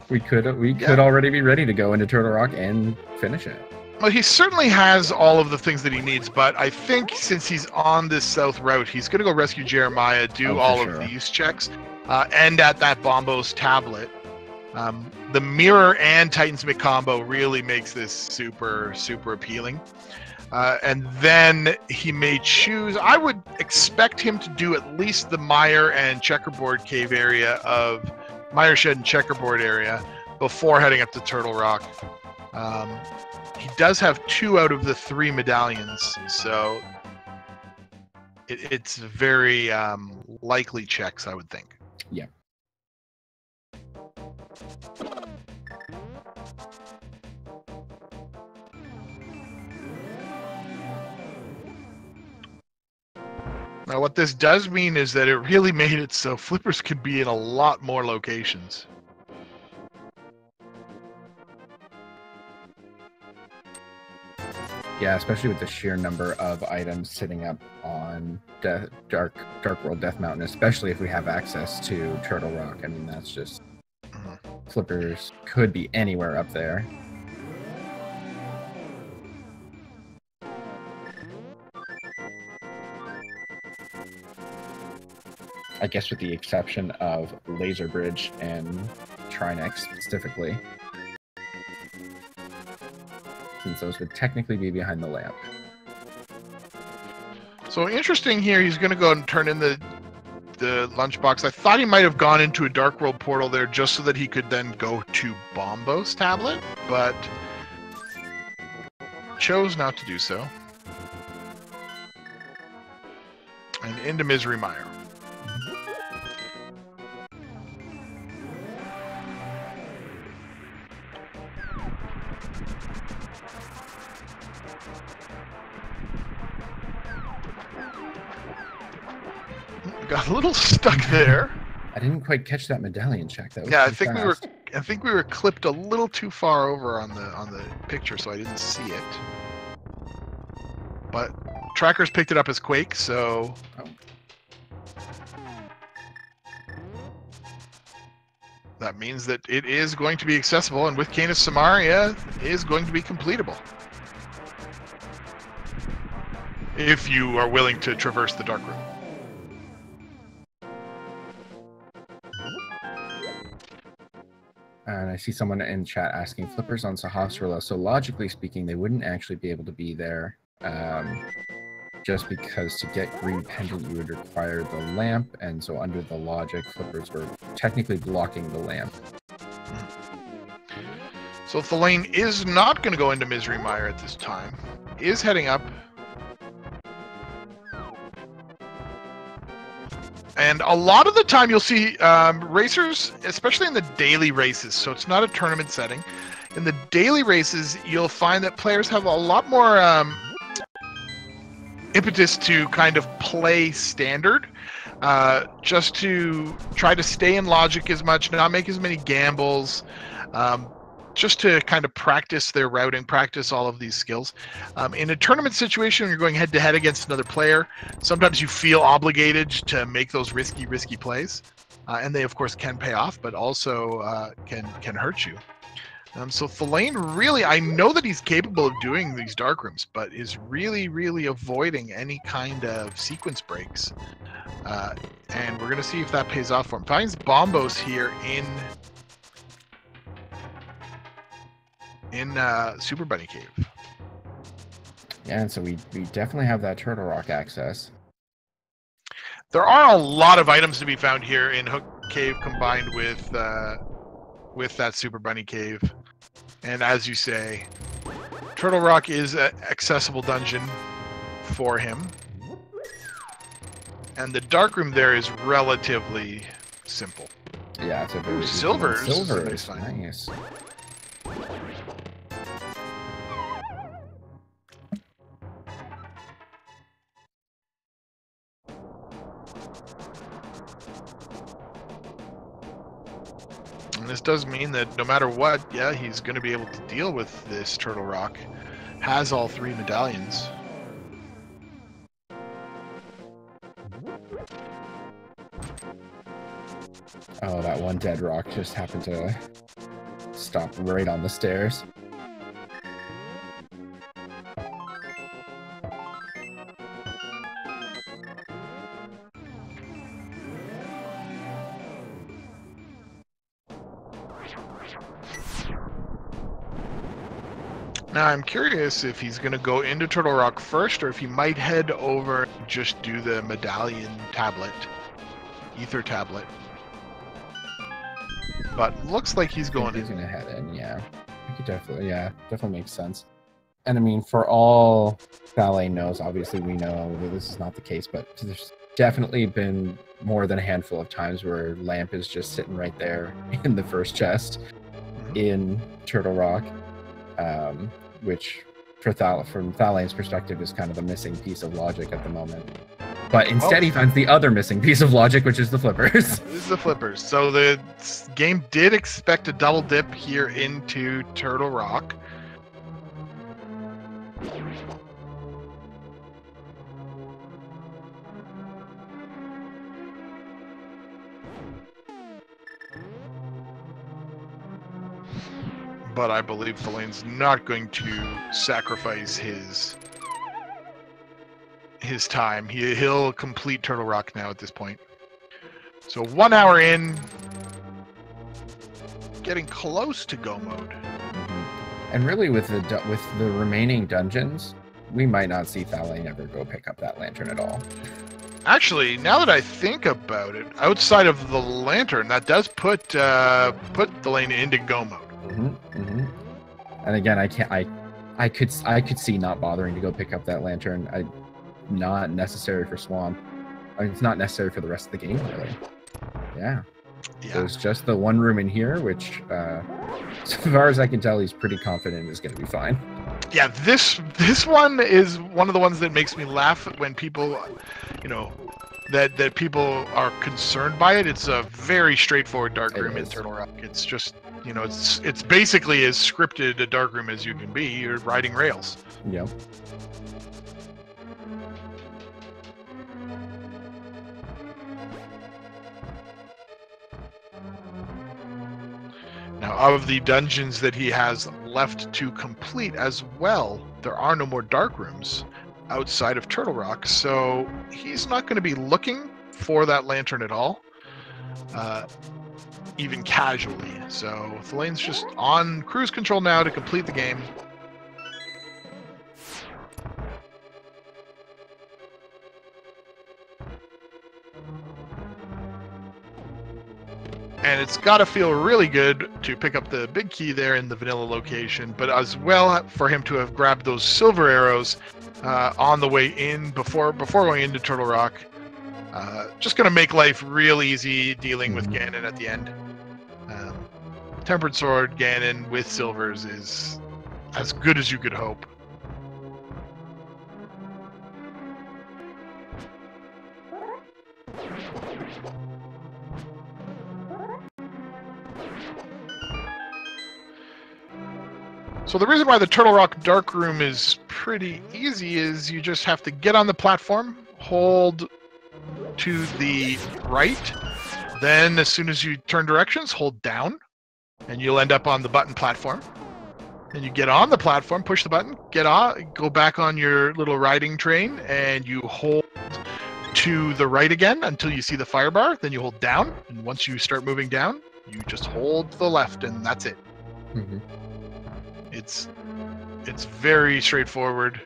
We could already be ready to go into Turtle Rock and finish it. Well, he certainly has all of the things that he needs, but I think since he's on this south route, he's going to go rescue Jeremiah, do all of these checks, and at that Bombos tablet. The Mirror and Titan's Mitt combo really makes this super, super appealing. And then he may choose, I would expect him to do at least the Mire and Checkerboard cave area of Mire Shed and Checkerboard area before heading up to Turtle Rock. He does have 2 out of the 3 medallions, so it's very likely checks, I would think. Yeah. Now, what this does mean is that it really made it so flippers could be in a lot more locations. Yeah, especially with the sheer number of items sitting up on Dark World Death Mountain, especially if we have access to Turtle Rock. I mean, that's just... Flippers could be anywhere up there. I guess with the exception of Laser Bridge and Trinex specifically, since those would technically be behind the lamp. So interesting here, he's going to go and turn in the lunchbox. I thought he might have gone into a Dark World portal there just so that he could then go to Bombos tablet, but chose not to do so. And into Misery Mire. Got a little stuck there. I didn't quite catch that medallion check. That was yeah, fast. I think we were clipped a little too far over on the picture, so I didn't see it. But trackers picked it up as Quake, so that means that it is going to be accessible, and with Canis Samaria is going to be completable. If you are willing to traverse the Dark Room. And I see someone in chat asking flippers on Sahasrahla. So logically speaking, they wouldn't actually be able to be there, just because to get Green Pendant you would require the lamp, and so under the logic, flippers were technically blocking the lamp. So Thalane is not going to go into Misery Mire at this time. Is heading up. And a lot of the time you'll see racers, especially in the daily races, so it's not a tournament setting. In the daily races, you'll find that players have a lot more impetus to kind of play standard, just to try to stay in logic as much, not make as many gambles, just to kind of practice their routing, practice all of these skills. In a tournament situation, when you're going head-to-head against another player, sometimes you feel obligated to make those risky plays. And they, of course, can pay off, but also can hurt you. So Thelaine really, I know that he's capable of doing these dark rooms, but is really, really avoiding any kind of sequence breaks. And we're going to see if that pays off for him. Finds Bombos here in Super Bunny Cave. Yeah, and so we definitely have that Turtle Rock access. There are a lot of items to be found here in Hook Cave combined with that Super Bunny Cave. And as you say, Turtle Rock is an accessible dungeon for him. And the dark room there is relatively simple. Yeah, it's a very silvers. Silvers, nice. And this does mean that no matter what, yeah, he's going to be able to deal with this Turtle Rock. Has all 3 medallions. Oh, that one dead rock just happened to stop right on the stairs. Now I'm curious if he's going to go into Turtle Rock first, or if he might head over and just do the medallion tablet, ether tablet. But looks like he's going in. He's gonna head in, yeah. I could definitely makes sense. And I mean, for all Thalain knows, obviously we know that this is not the case, but there's definitely been more than a handful of times where Lamp is just sitting right there in the first chest in Turtle Rock. Which from Thalain's perspective is kind of the missing piece of logic at the moment. But instead he finds the other missing piece of logic, which is the flippers. This is the flippers. So the game did expect a double dip here into Turtle Rock. But I believe Thalaine's not going to sacrifice his time. He'll complete Turtle Rock now at this point. So 1 hour in, getting close to go mode. And really, with the remaining dungeons, we might not see Thalain ever go pick up that lantern at all. Actually, now that I think about it, outside of the lantern, that does put Thalain into go mode. And again, I could see not bothering to go pick up that lantern. Not necessary for Swamp. I mean, it's not necessary for the rest of the game, really. Yeah. There's just the one room in here, which, so far as I can tell, he's pretty confident is going to be fine. Yeah, this one is one of the ones that makes me laugh when people, that people are concerned by it. It's a very straightforward dark room in Turtle Rock. It's just, it's basically as scripted a dark room as you can be. You're riding rails. Yep. Now, of the dungeons that he has left to complete as well, there are no more dark rooms outside of Turtle Rock, so he's not going to be looking for that lantern at all, even casually. So Thalaine's just on cruise control now to complete the game. And it's got to feel really good to pick up the big key there in the vanilla location, but as well for him to have grabbed those silver arrows on the way in before going into Turtle Rock. Just going to make life real easy dealing with Ganon at the end. Tempered Sword Ganon with silvers is as good as you could hope. So the reason why the Turtle Rock Dark Room is pretty easy is you just have to get on the platform, hold to the right, then as soon as you turn directions, hold down, and you'll end up on the button platform. And you get on the platform, push the button, get on, go back on your little riding train, and you hold to the right again until you see the fire bar. Then you hold down, and once you start moving down, you just hold to the left, and that's it. Mm-hmm. It's very straightforward.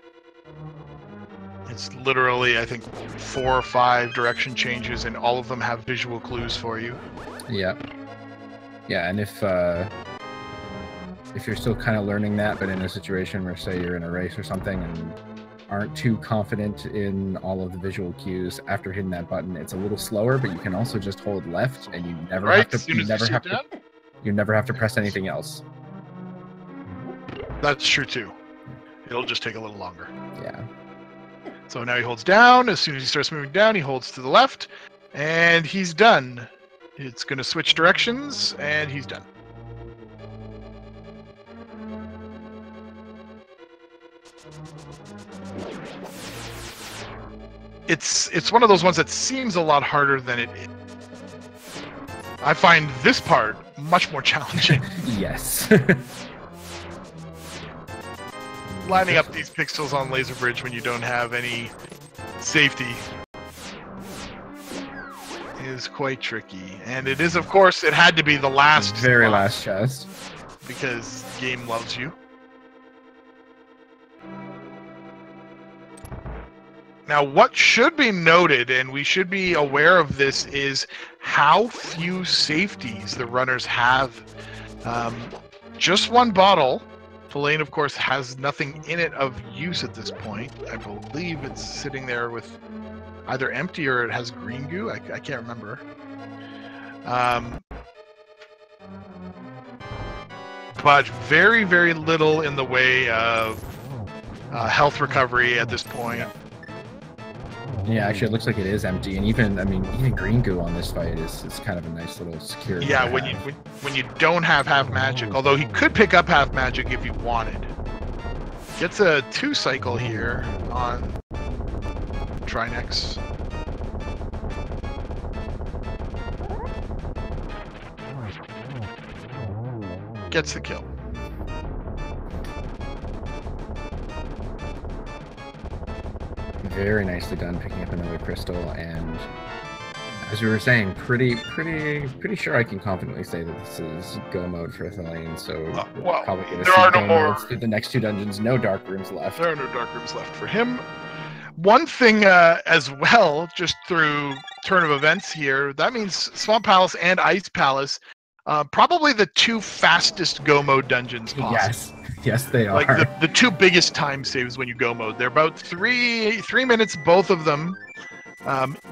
It's literally, I think, 4 or 5 direction changes, and all of them have visual clues for you. Yeah. Yeah, and if you're still kind of learning that, but in a situation where, say, you're in a race or something and aren't too confident in all of the visual cues after hitting that button, it's a little slower, but you can also just hold left, and you never have to. You never have to press anything else. That's true too. It'll just take a little longer. Yeah. So now he holds down. As soon as he starts moving down, he holds to the left, and he's done. It's going to switch directions, and he's done. It's one of those ones that seems a lot harder than it is. I find this part much more challenging. Yes. Lining up these pixels on Laser Bridge when you don't have any safety is quite tricky. And it is, of course, it had to be the last very last chest. Because the game loves you. Now, what should be noted, and we should be aware of this, is how few safeties the runners have. Just one bottle. Tulane, of course, has nothing in it of use at this point. I believe it's sitting there with either empty or it has green goo. I can't remember. But very, very little in the way of health recovery at this point. Yeah, actually, it looks like it is empty, and even green goo on this fight is kind of a nice little security. Yeah, when you don't have half magic, although he could pick up half magic if he wanted. Gets a 2 cycle here on Trinex. Gets the kill. Very nicely done picking up another crystal, and as you were saying, pretty sure I can confidently say that this is go mode for Thelaine, so well, probably going to there see are go no more modes through the next 2 dungeons. No dark rooms left. There are no dark rooms left for him. One thing as well, just through turn of events here, that means Swamp Palace and Ice Palace, probably the 2 fastest go mode dungeons possible. Yes, they are. Like the 2 biggest time saves when you go mode. They're about 3 minutes, both of them,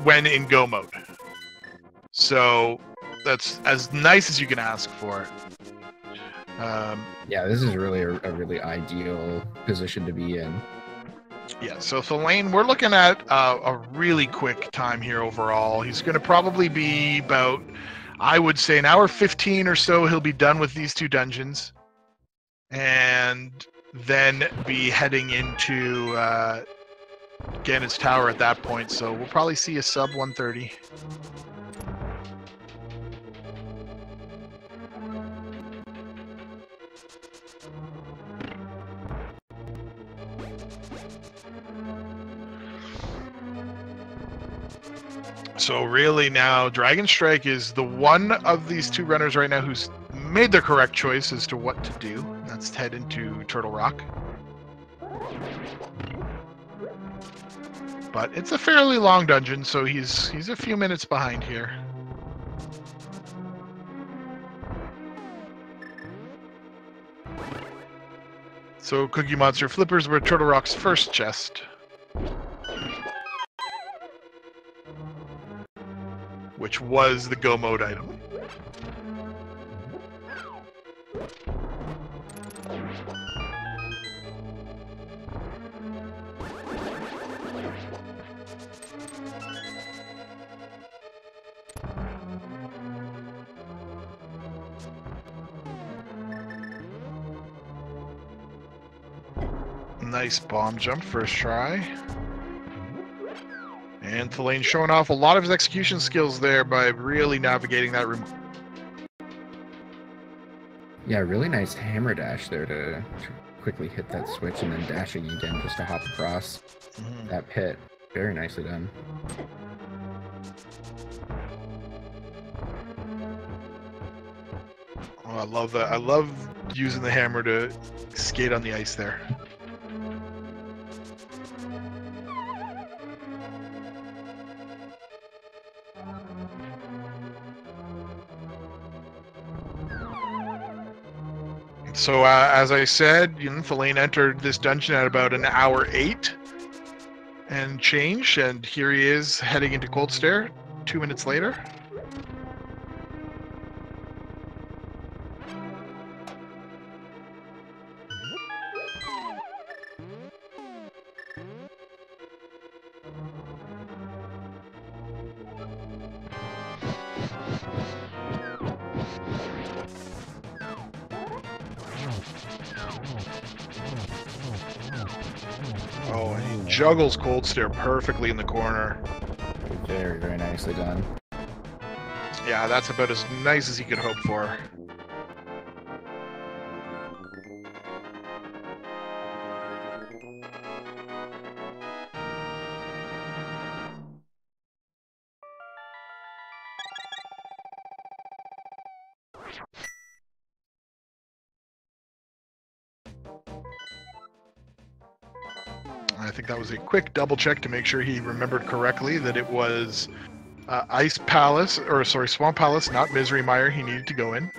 when in go mode. So that's as nice as you can ask for. Yeah, this is really a really ideal position to be in. Yeah, so Thelaine, we're looking at a really quick time here overall. He's going to probably be about, I would say, an hour 15 or so. He'll be done with these 2 dungeons. And then be heading into Ganon's Tower at that point. So we'll probably see a sub 130. So really now, Dragon Strike is the one of these 2 runners right now who's made the correct choice as to what to do. Let's head into Turtle Rock. But it's a fairly long dungeon, so he's a few minutes behind here. So Cookie Monster Flippers were Turtle Rock's first chest, which was the go mode item. Nice bomb jump, first try. And Thelaine showing off a lot of his execution skills there by really navigating that room. Yeah, really nice hammer dash there to quickly hit that switch and then dashing again just to hop across that pit. Very nicely done. Oh, I love that. I love using the hammer to skate on the ice there. So as I said, Thelaine entered this dungeon at about an hour 8 and change, and here he is heading into Cold Stare 2 minutes later. Oh, and he juggles Cold Stare perfectly in the corner. Very, very nicely done. Yeah, that's about as nice as he could hope for. I think that was a quick double check to make sure he remembered correctly that it was Ice Palace, or sorry, Swamp Palace, not Misery Mire he needed to go in.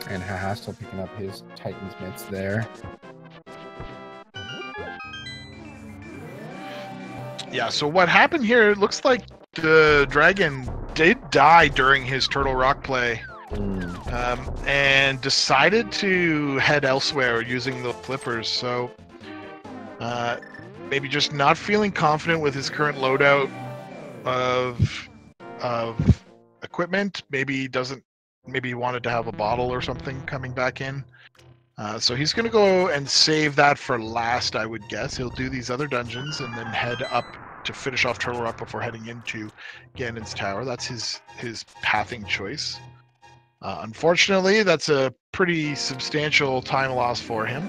And Haha still picking up his Titan's mitts there. Yeah, so what happened here, it looks like the dragon did die during his Turtle Rock play. And decided to head elsewhere using the flippers, so maybe just not feeling confident with his current loadout of equipment. Maybe he wanted to have a bottle or something coming back in. So he's going to go and save that for last, I would guess. He'll do these other dungeons and then head up to finish off Turtle Rock before heading into Ganon's Tower. That's his pathing choice. Unfortunately, that's a pretty substantial time loss for him.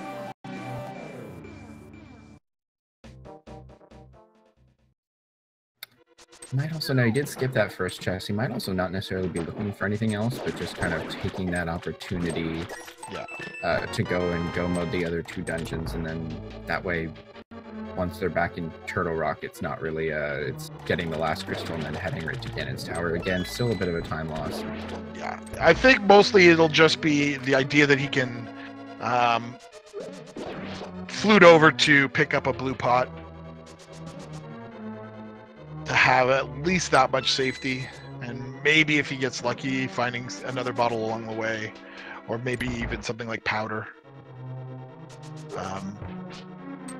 Might also, now he did skip that first chest. He might also not necessarily be looking for anything else, but just kind of taking that opportunity to go and go mode the other 2 dungeons, and then that way, once they're back in Turtle Rock, it's not really, it's getting the last crystal and then heading right to Ganon's Tower. Again, still a bit of a time loss. Yeah, I think mostly it'll just be the idea that he can flute over to pick up a blue pot to have at least that much safety, and maybe if he gets lucky, finding another bottle along the way, or maybe even something like powder.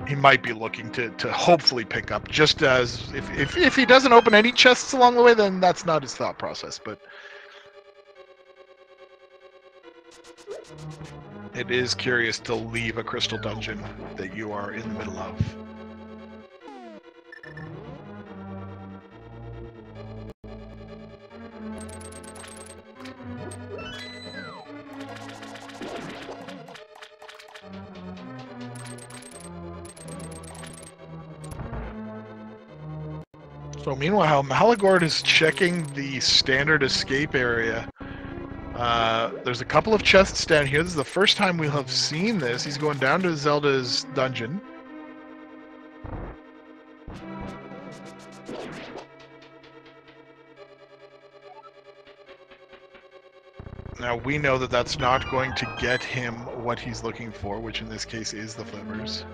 He might be looking to hopefully pick up, just as if he doesn't open any chests along the way, then that's not his thought process, but it is curious to leave a crystal dungeon that you are in the middle of. So meanwhile, Malagord is checking the standard escape area. There's a couple of chests down here. This is the first time we'll have seen this. He's going down to Zelda's dungeon. Now, we know that that's not going to get him what he's looking for, which in this case is the flippers.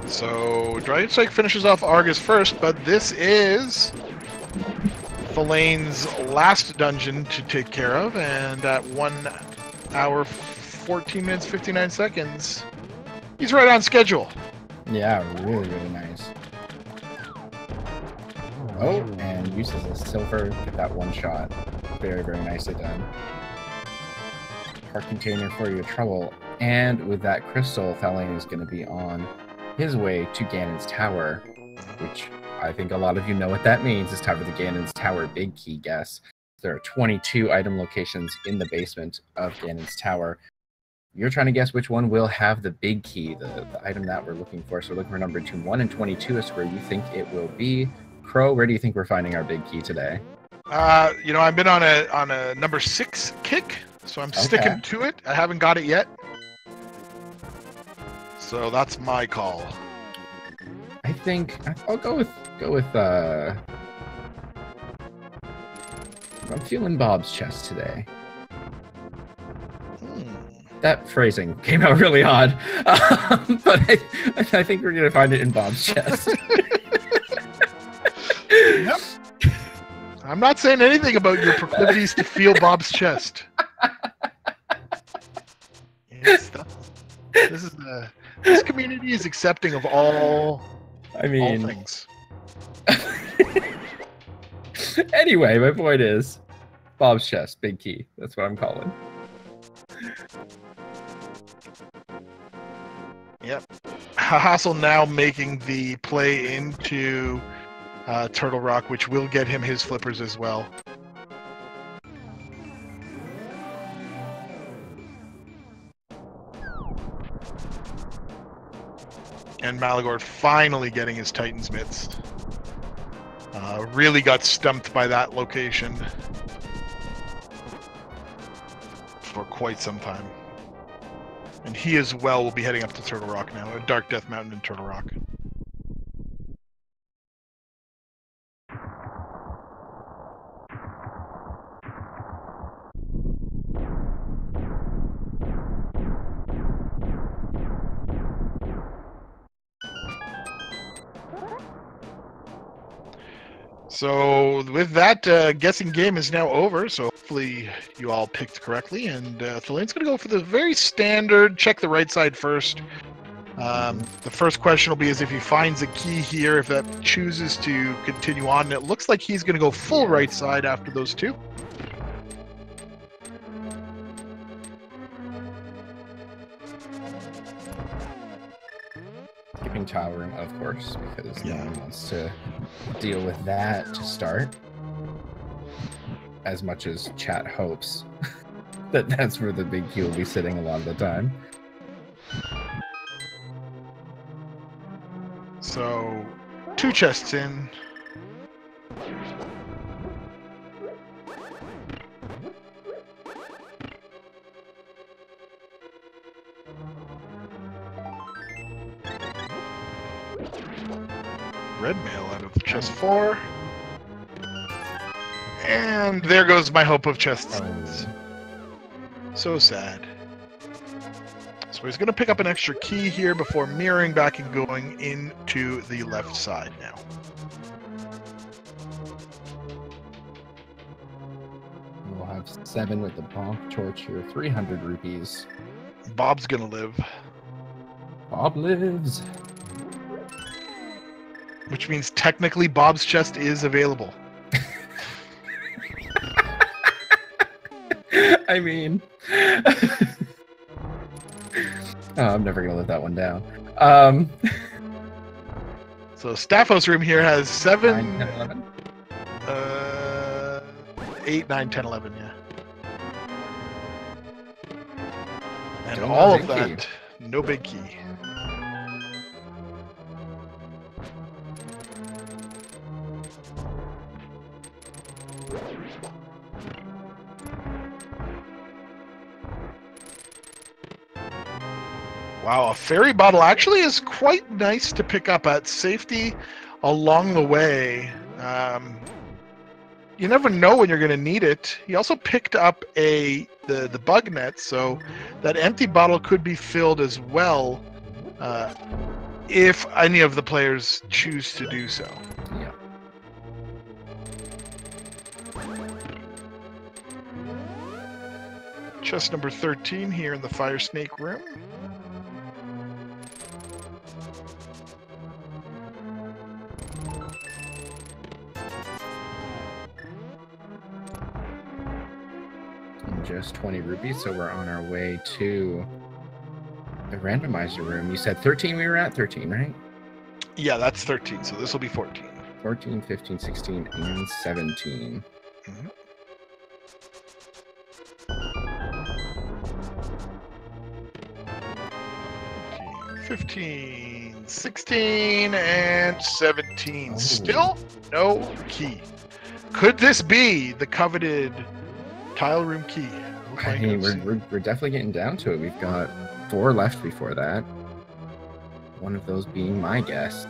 So Dragon Strike finishes off Argus first, but this is Falane's last dungeon to take care of, and at 1 hour 14 minutes 59 seconds, he's right on schedule. Yeah, really, really nice. Oh, and uses a silver, get that one shot. Very, very nicely done. Heart container for your trouble. And with that crystal, Thalane is going to be on his way to Ganon's Tower, which I think a lot of you know what that means. It's time for the Ganon's Tower big key guess. There are 22 item locations in the basement of Ganon's Tower. You're trying to guess which one will have the big key, the item that we're looking for. So we're looking for number 1 and 22 is where you think it will be. Crow, where do you think we're finding our big key today? You know, I've been on a number 6 kick, so I'm sticking to it. I haven't got it yet. So that's my call. I think I'll go with I'm feeling Bob's chest today. That phrasing came out really odd, but I think we're gonna find it in Bob's chest. Yep. I'm not saying anything about your proclivities to feel Bob's chest. This community is accepting of all things. Anyway, my point is Bob's chest, big key. That's what I'm calling. Yep. Hassel now making the play into Turtle Rock, which will get him his flippers as well. And Malagord finally getting his Titan's Mitts. Really got stumped by that location for quite some time. And he as well will be heading up to Turtle Rock now, Dark Death Mountain in Turtle Rock. So with that, guessing game is now over, so hopefully you all picked correctly, and Thalane's going to go for the very standard, check the right side first. The first question will be is if he finds a key here, if that chooses to continue on. And it looks like he's going to go full right side after those two. Keeping towering, of course, because no one wants to deal with that to start. As much as chat hopes that that's where the big key will be sitting a lot of the time. So, 2 chests in. Red mail out of chest 4. And there goes my hope of chests. So sad. So he's going to pick up an extra key here before mirroring back and going into the left side now. We'll have 7 with the bonk torch here, 300 rupees. Bob's going to live. Bob lives. Which means technically Bob's chest is available. I mean... I'm never going to let that one down. So Staphos room here has 7... 9, 10, 11? 8, 9, 10, 11, yeah. And Don't all have of big that, key. no big key. Wow, a fairy bottle actually is quite nice to pick up at safety along the way. You never know when you're going to need it. He also picked up the bug net, so that empty bottle could be filled as well if any of the players choose to do so. Yeah. Chest number 13 here in the Fire Snake room. Just 20 rupees, so we're on our way to the randomizer room. You said 13 we were at? 13, right? Yeah, that's 13, so this will be 14. 14, 15, 16, and 17. Mm-hmm. 15, 16, and 17. Oh. Still no key. Could this be the coveted tile room key? We'll I mean, we're definitely getting down to it. We've got 4 left before that. One of those being my guess.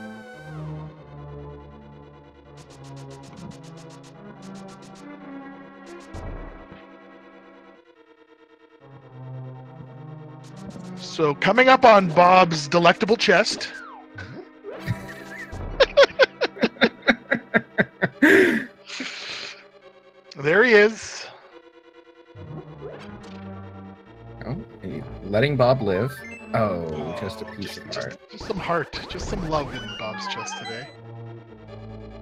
So coming up on Bob's delectable chest. There he is. Oh, letting Bob live. Oh, just a piece of heart. Just some heart. Just some love in Bob's chest today.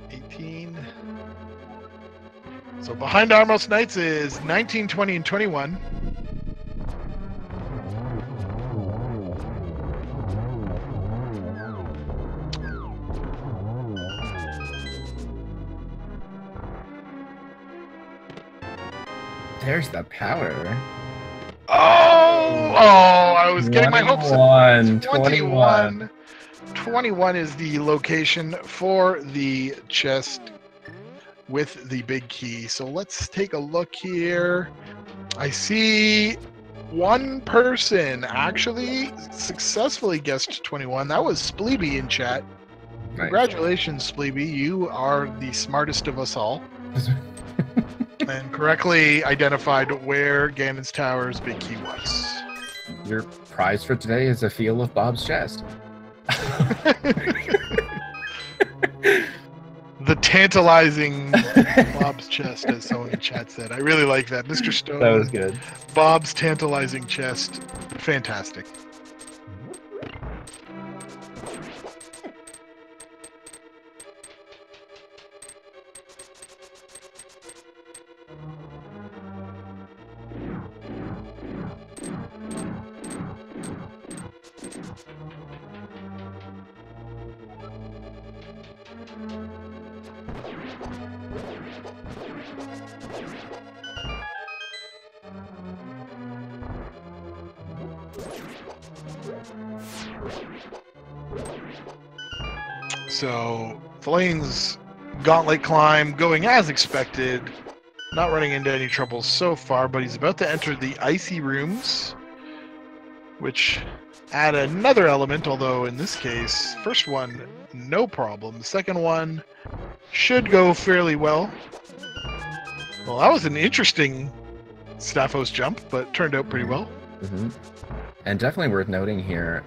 18. So behind Armos Knights is 19, 20, and 21. There's the power. Oh, I was getting my hopes up. 21. 21 is the location for the chest with the big key. So let's take a look here. I see one person actually successfully guessed 21. That was Spleeby in chat. Nice. Congratulations, Spleeby. You are the smartest of us all. And correctly identified where Ganon's Tower's big key was. Your prize for today is a feel of Bob's chest. The tantalizing Bob's chest, as someone in chat said. I really like that. Mr. Stone. That was good. Bob's tantalizing chest. Fantastic. So, Flane's gauntlet climb going as expected. Not running into any trouble so far, but he's about to enter the icy rooms, which add another element, although in this case, first one, no problem. The second one should go fairly well. Well, that was an interesting Staphos jump, but turned out pretty well. Mm-hmm. And definitely worth noting here,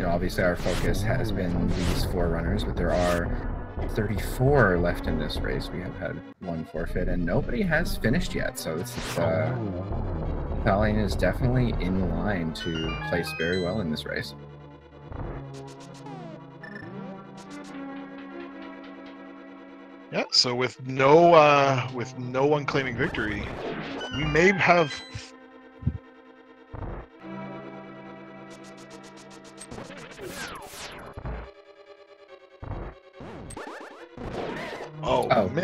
obviously our focus has been these 4 runners, but there are 34 left in this race. We have had 1 forfeit, and nobody has finished yet. So this is Colleen is definitely in line to place very well in this race. Yeah. So with no one claiming victory, we may have.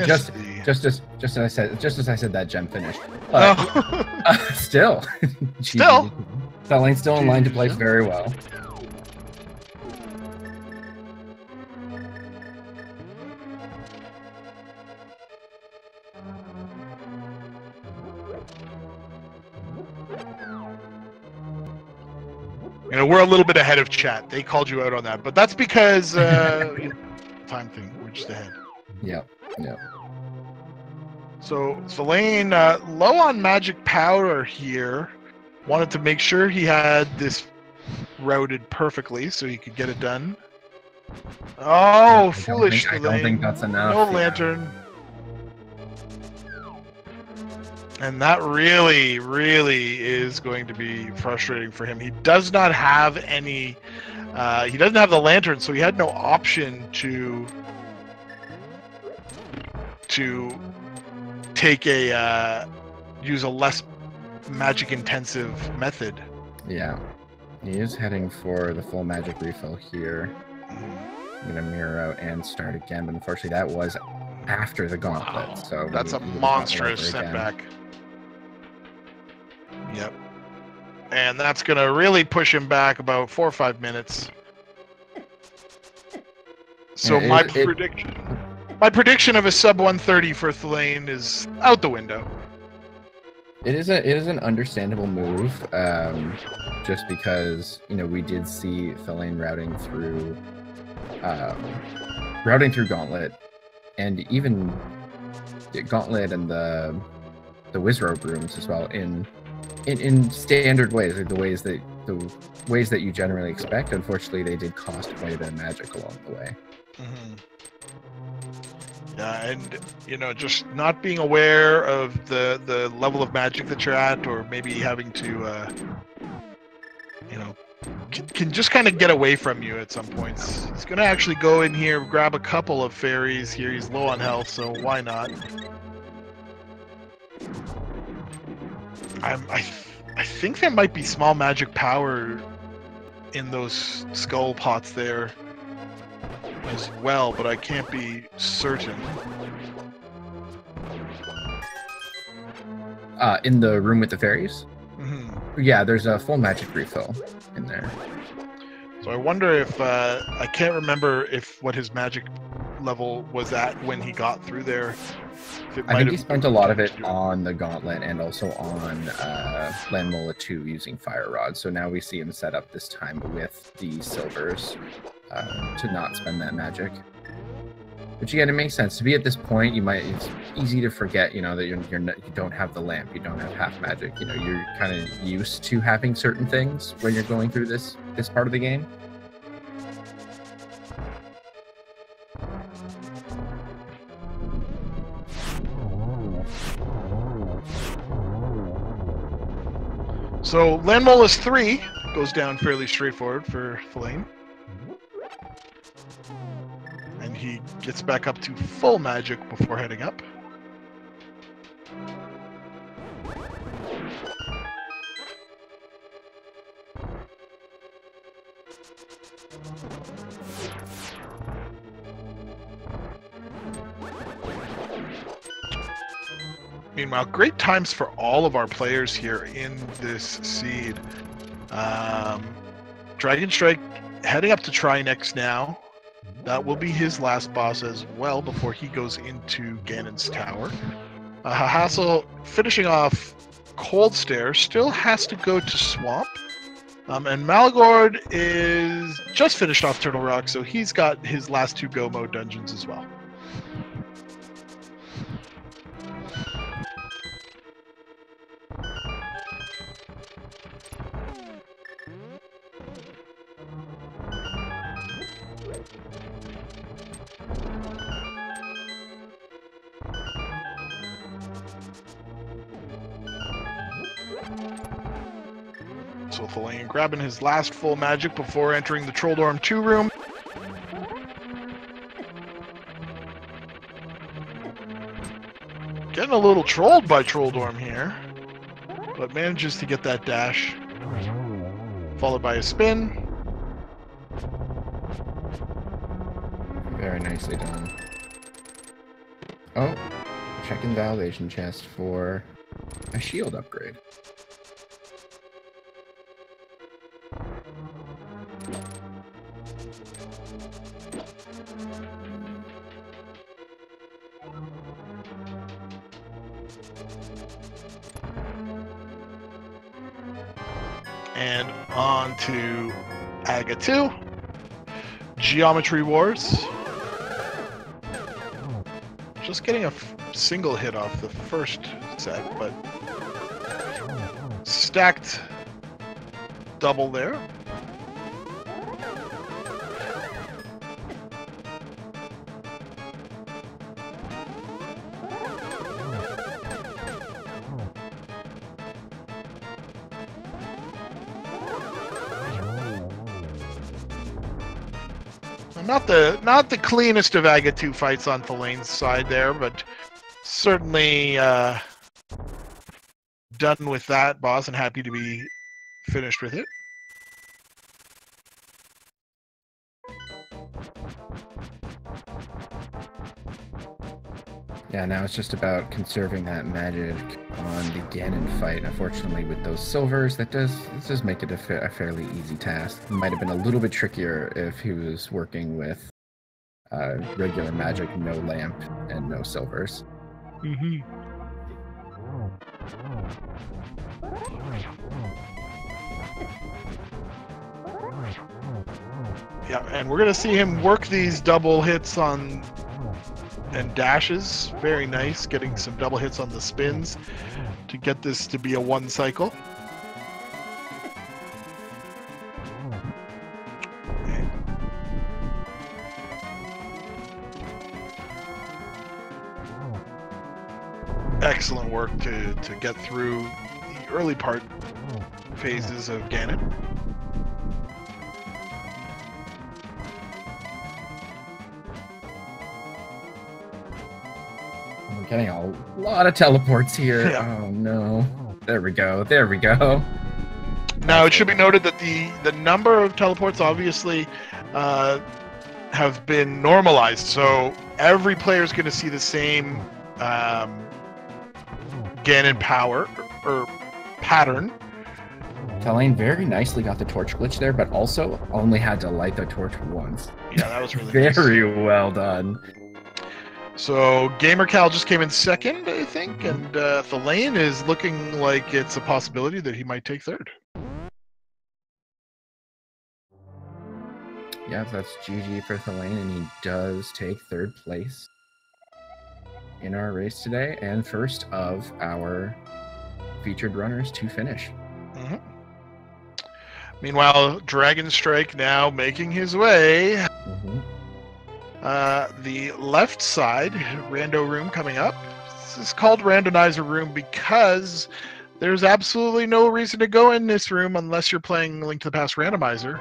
Just as I said that gem finished. Still, Colleen's still in line to place very well. We're a little bit ahead of chat. They called you out on that, but that's because time thing. We're just ahead. Yep. So Lane, low on magic power here. Wanted to make sure he had this routed perfectly so he could get it done. Oh, foolish I don't think that's enough. No lantern. And that really, really is going to be frustrating for him. He does not have any... he doesn't have the lantern, so he had no option to take a... use a less magic-intensive method. Yeah. He is heading for the full magic refill here. I'm going to mirror out and start again, but unfortunately that was after the gauntlet. Wow. So that's a monstrous setback. Yep. And that's going to really push him back about 4 or 5 minutes. So yeah, my prediction of a sub 130 for Thulane is out the window. It is an understandable move, just because, you know, we did see Thulane routing through Gauntlet, and even Gauntlet and the Wizrobe rooms as well in standard ways, like the ways that you generally expect. Unfortunately, they did cost quite a bit of magic along the way. Mm-hmm. Yeah, and you know, just not being aware of the level of magic that you're at, or maybe having to, you know, can just kind of get away from you at some points. He's gonna actually go in here, grab a couple of fairies here. He's low on health, so why not? I think there might be small magic power in those skull pots there as well, but I can't be certain. In the room with the fairies? Mm-hmm. Yeah, there's a full magic refill in there. So I wonder if I can't remember what his magic level was at when he got through there. I think he spent a lot of it on the Gauntlet and also on Landmola 2 using Fire Rod. So now we see him set up this time with the silvers to not spend that magic. Which again, it makes sense. To be at this point, it's easy to forget, you know, that you don't have the lamp, you don't have half magic. You know, you're kind of used to having certain things when you're going through this part of the game. So Landmola's 3 goes down fairly straightforward for Thulane. And he gets back up to full magic before heading up. Meanwhile, great times for all of our players here in this seed. Dragon Strike heading up to Trinex now. That will be his last boss as well before he goes into Ganon's tower. Hassel finishing off Cold Stare, still has to go to Swamp. And Malagord is just finished off Turtle Rock, so he's got his last 2 go mode dungeons as well. So Thulane grabbing his last full magic before entering the Trolldorm 2 room. Getting a little trolled by Trolldorm here, but manages to get that dash, followed by a spin. Very nicely done. Oh, checking validation chest for a shield upgrade. And on to Aga 2. Geometry Wars. Just getting a single hit off the first set, but stacked double there. not the cleanest of Aga 2 fights on Thalane's side there, but certainly done with that, boss, and happy to be finished with it. Yeah, now it's just about conserving that magic on the Ganon fight. Unfortunately, with those silvers, this does make it a fairly easy task. It might have been a little bit trickier if he was working with regular magic, no lamp, and no silvers. Mm-hmm. Yeah, and we're going to see him work these double hits on and dashes. Very nice, getting some double hits on the spins to get this to be a one cycle. Excellent work to get through the early part phases of Ganon. We're getting a lot of teleports here. Yeah. Oh no. There we go. There we go. Now, it should be noted that the number of teleports obviously have been normalized, so every player is going to see the same Ganon power or pattern. Talane very nicely got the torch glitch there, but also only had to light the torch once. Yeah, that was really very nice. well done. So GamerCal just came in second, I think, and Thalane is looking like it's a possibility that he might take third. Yeah, that's GG for Thalane, and he does take third place in our race today, and first of our featured runners to finish. Mm-hmm. Meanwhile, Dragon Strike now making his way. Mm-hmm. The left side, Rando Room coming up. This is called Randomizer Room because there's absolutely no reason to go in this room unless you're playing Link to the Past Randomizer.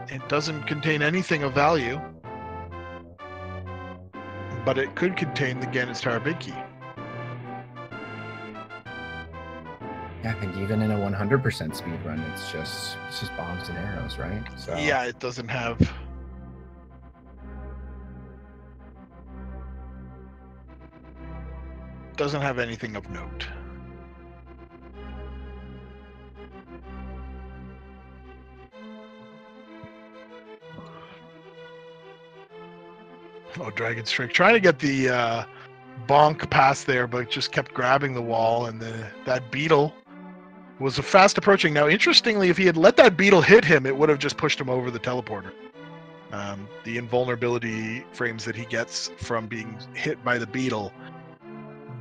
It doesn't contain anything of value, but it could contain the Ganon's Tower Big Key. Yeah, I think even in a 100% speed run, it's just bombs and arrows, right? So yeah, it doesn't have anything of note. Oh, Dragon Strike trying to get the bonk past there, but just kept grabbing the wall, and that beetle was fast approaching. Now, interestingly, if he had let that beetle hit him, it would have just pushed him over the teleporter. The invulnerability frames that he gets from being hit by the beetle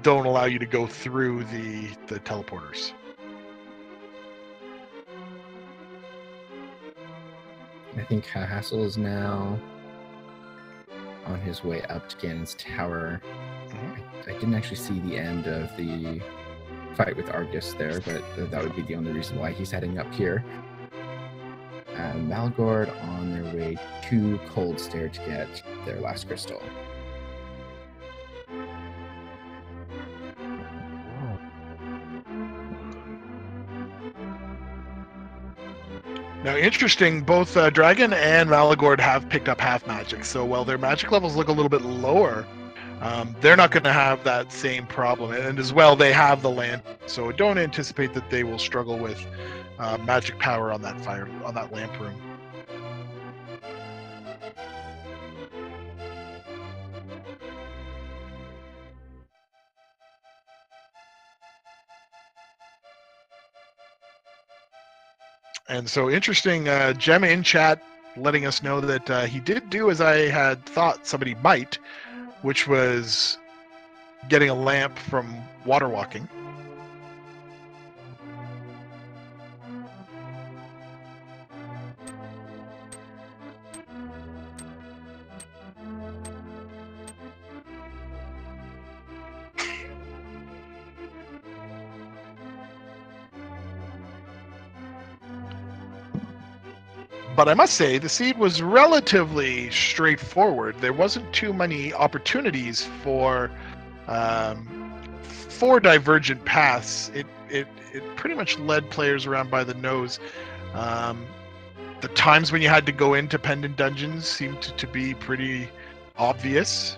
don't allow you to go through the teleporters. I think Hassel is now on his way up to Ganon's Tower. Mm-hmm. I didn't actually see the end of the fight with Argus there, but that would be the only reason why he's heading up here. Malgord on their way to Cold Stair to get their last crystal. Now, interesting, both Dragon and Malagord have picked up half magic, so while their magic levels look a little bit lower, they're not going to have that same problem. And as well, they have the land, so don't anticipate that they will struggle with magic power on that lamp room. And so interesting, Gemma in chat letting us know that he did do as I had thought somebody might, which was getting a lamp from water walking. But I must say, the seed was relatively straightforward. There wasn't too many opportunities for divergent paths. It pretty much led players around by the nose. The times when you had to go into pendant dungeons seemed to be pretty obvious.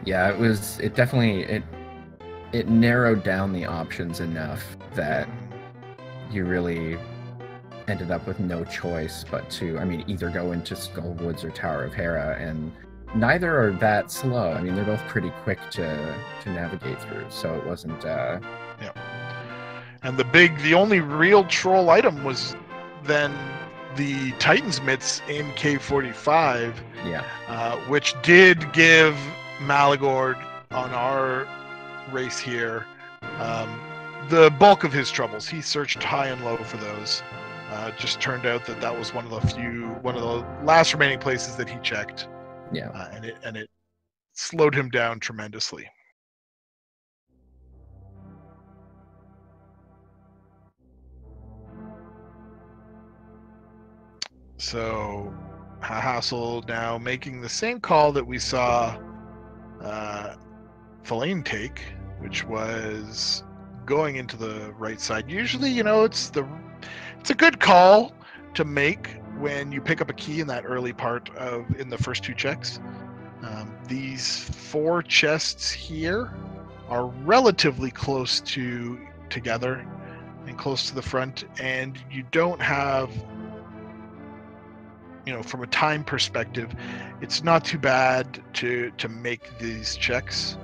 Yeah, it definitely narrowed down the options enough that you really ended up with no choice but to, I mean, either go into Skull Woods or Tower of Hera, and neither are that slow. I mean, they're both pretty quick to navigate through, so it wasn't... Yeah. And the only real troll item was then the Titan's Mitts in K45, which did give Malagord on our race here the bulk of his troubles. He searched high and low for those. Just turned out that was one of the last remaining places that he checked. Yeah. And it slowed him down tremendously. So Hassel now making the same call that we saw Fellain take, which was going into the right side. Usually, it's a good call to make when you pick up a key in that early part in the first 2 checks. These 4 chests here are relatively close together and close to the front, and you don't have, from a time perspective, it's not too bad to make these checks.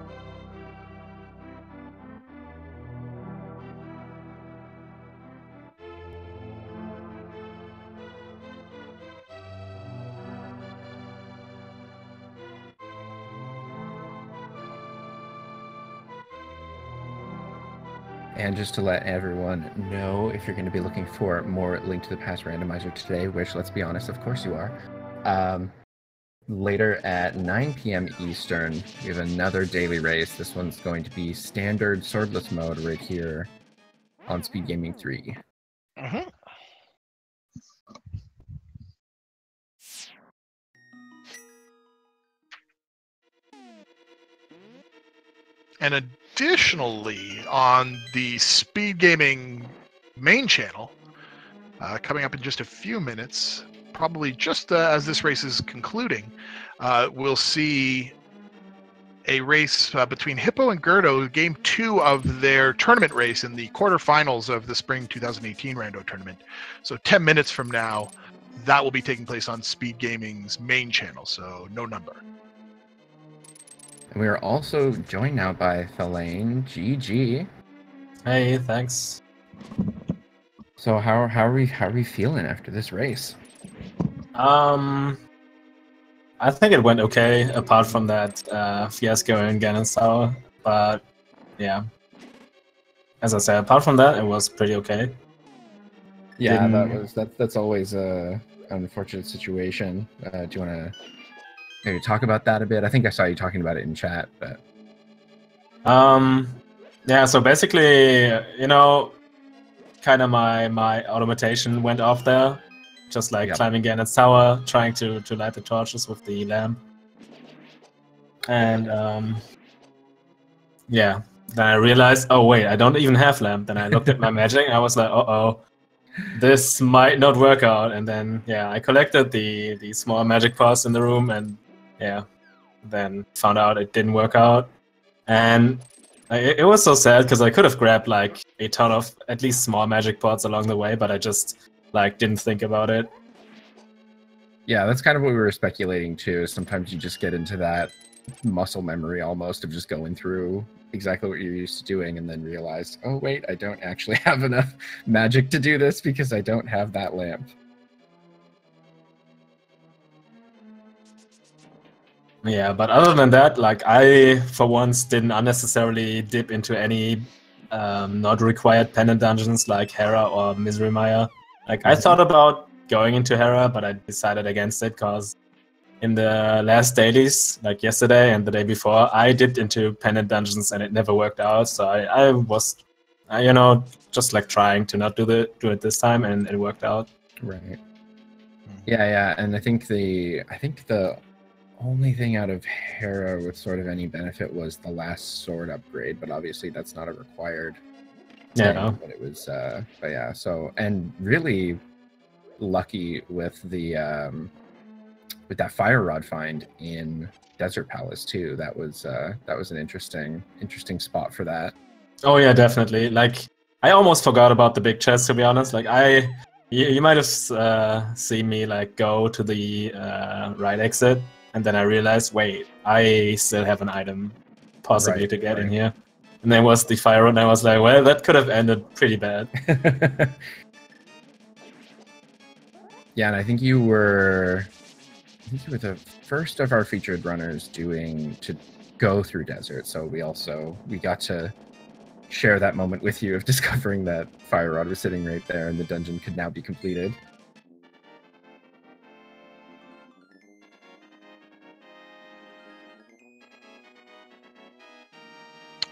And just to let everyone know, if you're going to be looking for more Link to the Past Randomizer today, which, let's be honest, of course you are, later at 9 p.m. Eastern, we have another daily race. This one's going to be standard swordless mode right here on Speed Gaming 3. Mm-hmm. And additionally, on the Speed Gaming main channel, coming up in just a few minutes, probably just as this race is concluding, we'll see a race between Hippo and Gerdo, game 2 of their tournament race in the quarterfinals of the Spring 2018 Rando tournament. So 10 minutes from now, that will be taking place on Speed Gaming's main channel, so no number. And we are also joined now by Fellain. GG. Hey, thanks. So how are we feeling after this race? I think it went okay, apart from that fiasco in Ganon's Tower. But yeah, as I said, apart from that, it was pretty okay. Yeah, that's always a unfortunate situation. Do you want to maybe talk about that a bit? I think I saw you talking about it in chat, but yeah. So basically, kind of my automation went off there, just like climbing Ganon's tower, trying to light the torches with the lamp, and yeah. Then I realized, oh wait, I don't even have lamp. Then I looked at my magic, and I was like, uh-oh, this might not work out. And then I collected the small magic pots in the room, and then found out it didn't work out. And it was so sad because I could have grabbed like a ton of at least small magic pots along the way, but I just didn't think about it. Yeah, that's kind of what we were speculating too. Sometimes you just get into that muscle memory almost of just going through exactly what you're used to doing and then realize, oh wait, I don't actually have enough magic to do this because I don't have that lamp. Yeah, but other than that, I for once didn't unnecessarily dip into any not required pendant dungeons like Hera or Misery Maya. I thought about going into Hera, but I decided against it because in the last dailies, like yesterday and the day before, I dipped into pendant dungeons and it never worked out. So I you know, just like trying to not do it this time, and it worked out. Right. Yeah, and I think the only thing out of Hera with sort of any benefit was the last sword upgrade, but obviously that's not a required thing. Yeah. But it was, but yeah. So, and really lucky with the with that fire rod find in Desert Palace too. That was an interesting spot for that. Oh yeah, definitely. Like I almost forgot about the big chest, to be honest. Like you might have seen me like go to the right exit, and then I realized, wait, I still have an item possibly to get in here. And there was the fire rod, and I was like, well, that could have ended pretty bad. Yeah, and I think you were the first of our featured runners to go through desert. So we got to share that moment with you of discovering that fire rod was sitting right there and the dungeon could now be completed.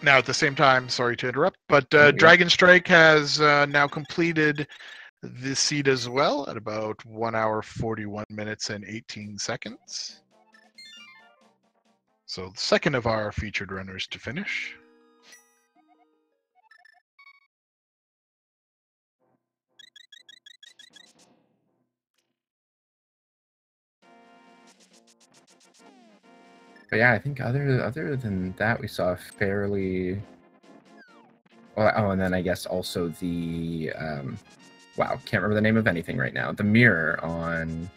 Now, at the same time, sorry to interrupt, but Dragon Strike has now completed the seed as well at about 1 hour, 41 minutes, and 18 seconds. So the second of our featured runners to finish. But yeah, I think other than that, we saw a fairly... Well, oh, and then I guess also the... wow, can't remember the name of anything right now. The mirror on...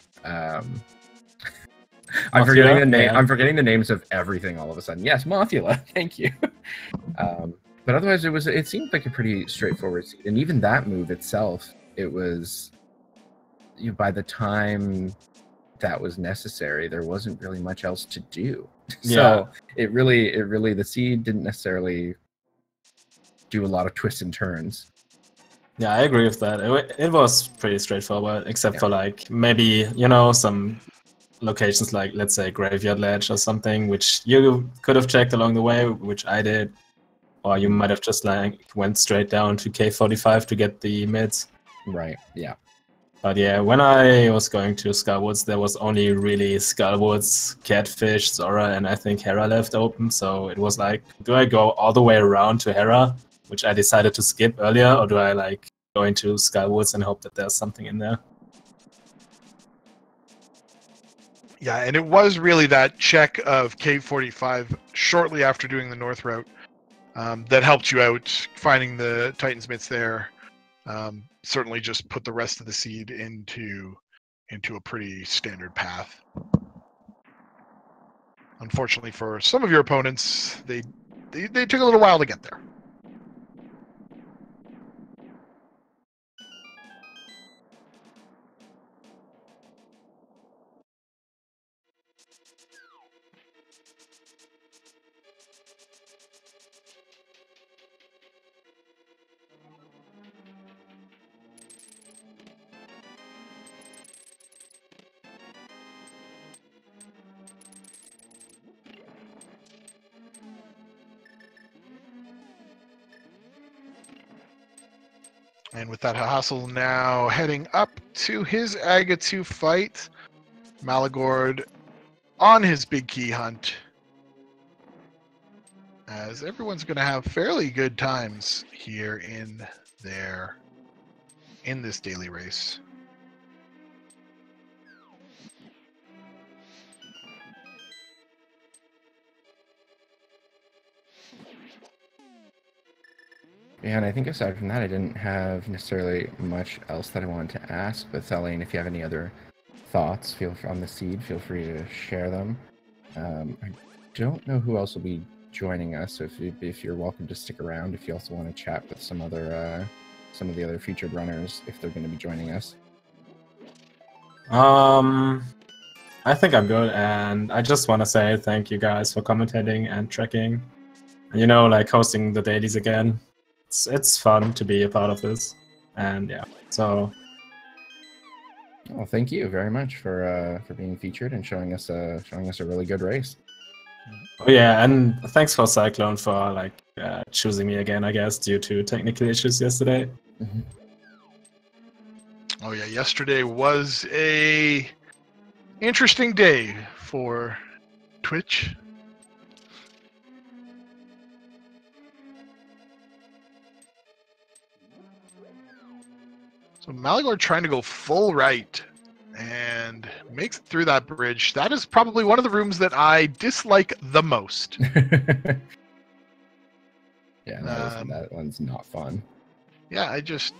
I'm forgetting the name. Yeah. I'm forgetting the names of everything all of a sudden. Yes, Mothula. Thank you. But otherwise, it seemed like a pretty straightforward seed. And even that move itself, it was... by the time that was necessary, there wasn't really much else to do. So it really the seed didn't necessarily do a lot of twists and turns. Yeah, I agree with that. It was pretty straightforward, except for like maybe, you know, some locations like, let's say, Graveyard Ledge or something, which you could have checked along the way, which I did, or you might have just like went straight down to K45 to get the mids. Right. Yeah. But yeah, when I was going to Skullwoods, there was only really Skullwoods, Catfish, Zora, and I think Hera left open. So it was like, do I go all the way around to Hera, which I decided to skip earlier, or do I like go into Skullwoods and hope that there's something in there? Yeah, and it was really that check of K45 shortly after doing the north route that helped you out, finding the Titan's Mitts there. Certainly just put the rest of the seed into a pretty standard path. Unfortunately for some of your opponents, they took a little while to get there. And with that, Hassel now heading up to his Aga 2 fight. Malagord on his big key hunt. As everyone's going to have fairly good times here in this daily race. Yeah, and I think aside from that, I didn't have necessarily much else that I wanted to ask. But Thelane, if you have any other thoughts on the seed, feel free to share them. I don't know who else will be joining us, so if you're welcome to stick around, if you also want to chat with some of the other featured runners, if they're going to be joining us. I think I'm good, and I just want to say thank you guys for commentating and tracking. You know, like hosting the dailies again. It's fun to be a part of this, and yeah, so. Well, thank you very much for being featured and showing us a really good race. Oh yeah, and thanks for Cyclone for like choosing me again, I guess, due to technical issues yesterday. Mm-hmm. Oh yeah, yesterday was a interesting day for Twitch. So Malagor trying to go full right and makes it through that bridge. That is probably one of the rooms that I dislike the most. Yeah, that one's not fun. Yeah, I just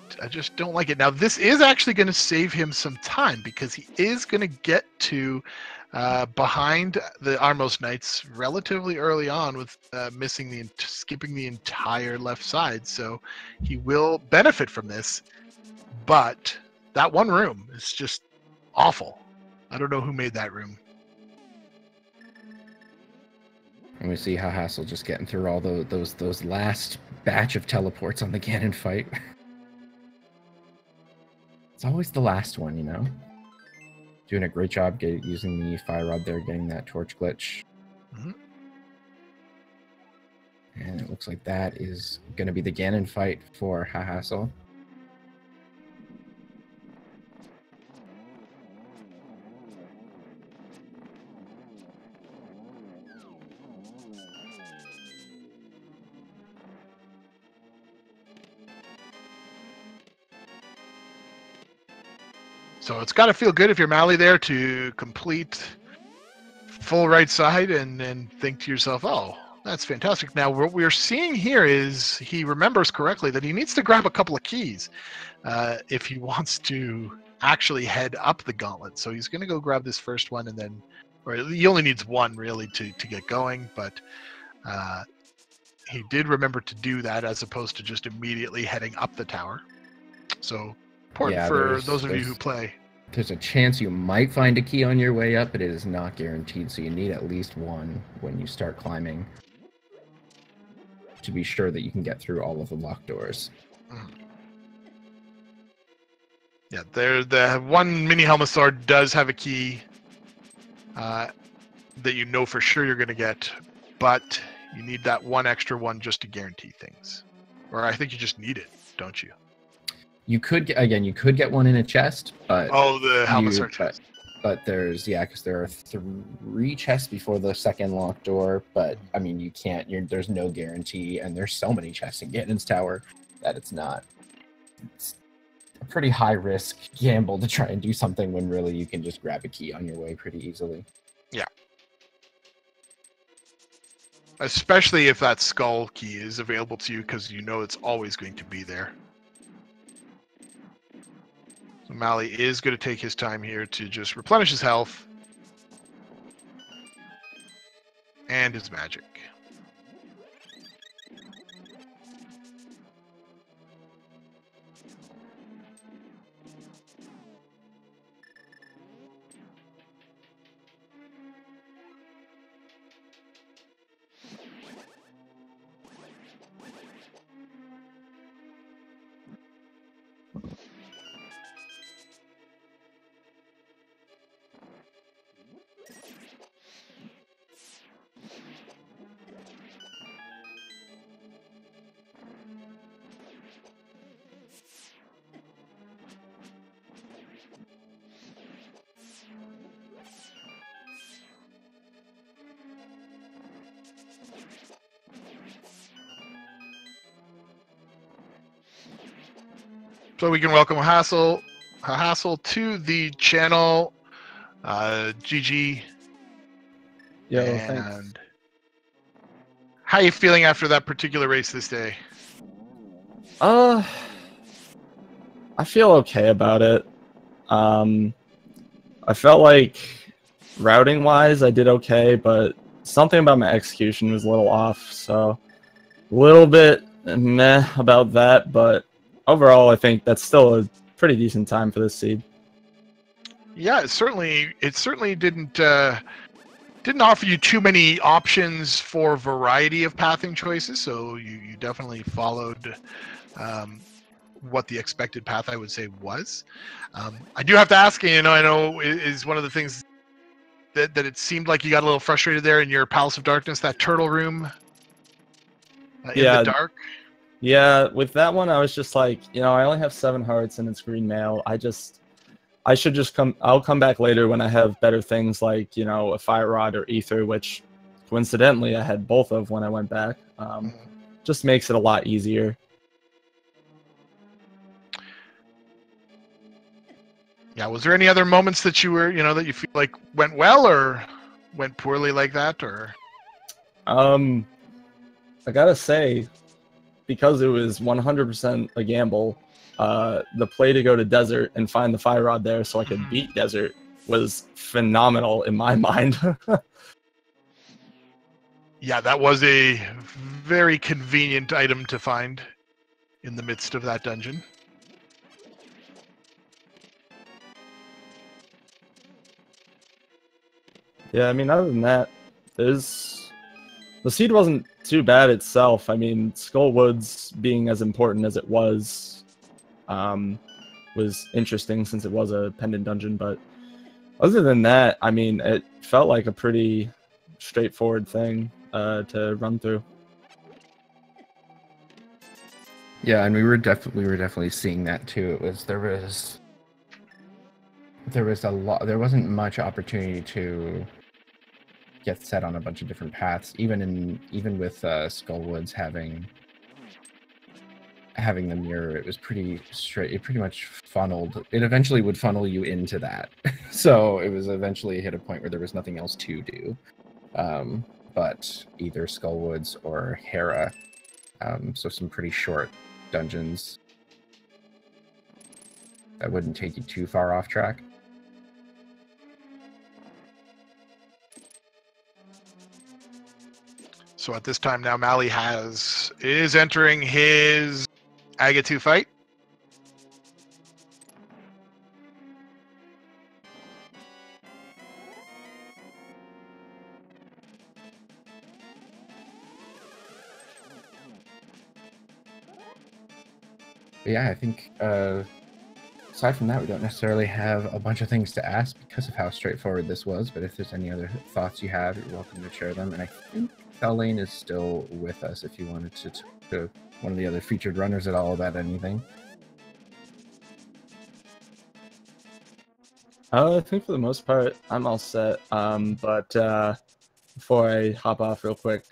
don't like it. Now this is actually going to save him some time because he is going to get to behind the Armos Knights relatively early on with skipping the entire left side. So he will benefit from this. But that one room is just awful. I don't know who made that room. And we see how Hassel just getting through all those last batch of teleports on the Ganon fight. It's always the last one, you know? Doing a great job using the fire rod there, getting that torch glitch. Mm-hmm. And it looks like that is going to be the Ganon fight for Hassel. So it's got to feel good if you're Mally there to complete full right side and then think to yourself, oh, that's fantastic. Now what we're seeing here is he remembers correctly that he needs to grab a couple of keys if he wants to actually head up the gauntlet. So he's going to go grab this first one and then, or he only needs one really to get going, but he did remember to do that as opposed to just immediately heading up the tower. So important for those of you who play. There's a chance you might find a key on your way up, but it is not guaranteed, so you need at least one when you start climbing to be sure that you can get through all of the locked doors. Yeah, the one mini Helmasaur does have a key that you know for sure you're going to get, but you need that one extra one just to guarantee things. Or I think you just need it, don't you? You could get one in a chest, but the Helmasaur chest. But there's because there are 3 chests before the second locked door. But I mean, you can't. There's no guarantee, and there's so many chests in Ganon's tower that it's a pretty high risk gamble to try and do something when really you can just grab a key on your way pretty easily. Yeah. Especially if that skull key is available to you, because you know it's always going to be there. So Mally is going to take his time here to just replenish his health and his magic. So we can welcome Hassel to the channel. GG. Yeah, thanks. How are you feeling after that particular race this day? I feel okay about it. I felt like routing wise I did okay, but something about my execution was a little off, so a little bit meh about that, but overall I think that's still a pretty decent time for this seed. Yeah, it certainly didn't offer you too many options for variety of pathing choices, so you definitely followed what the expected path, I would say, was. I do have to ask, I know is one of the things that it seemed like you got a little frustrated there in your Palace of Darkness, that turtle room. In the dark. Yeah, with that one, I was just like, I only have 7 hearts and it's green mail. I should just I'll come back later when I have better things like, a fire rod or ether, which coincidentally I had both of when I went back. Just makes it a lot easier. Yeah, was there any other moments that you were, that you feel like went well or went poorly like that, or? I gotta say, because it was 100% a gamble, the play to go to desert and find the fire rod there so I could beat desert was phenomenal in my mind. Yeah, that was a very convenient item to find in the midst of that dungeon. Yeah, I mean, other than that, the seed wasn't too bad itself. I mean, Skullwoods being as important as it was interesting since it was a pendant dungeon, but other than that, I mean, it felt like a pretty straightforward thing to run through. Yeah, and we were definitely seeing that too. There wasn't much opportunity to get set on a bunch of different paths, even with Skullwoods having the mirror. It was pretty straight. It pretty much funneled. It eventually would funnel you into that. So it was eventually hit a point where there was nothing else to do, but either Skullwoods or Hera. So some pretty short dungeons that wouldn't take you too far off track. So at this time now, Mally is entering his Aga 2 fight. But yeah, I think aside from that, we don't necessarily have a bunch of things to ask because of how straightforward this was. But if there's any other thoughts you have, you're welcome to share them. And I think Thelane is still with us if you wanted to talk to one of the other featured runners at all about anything. I think for the most part, I'm all set. But before I hop off real quick,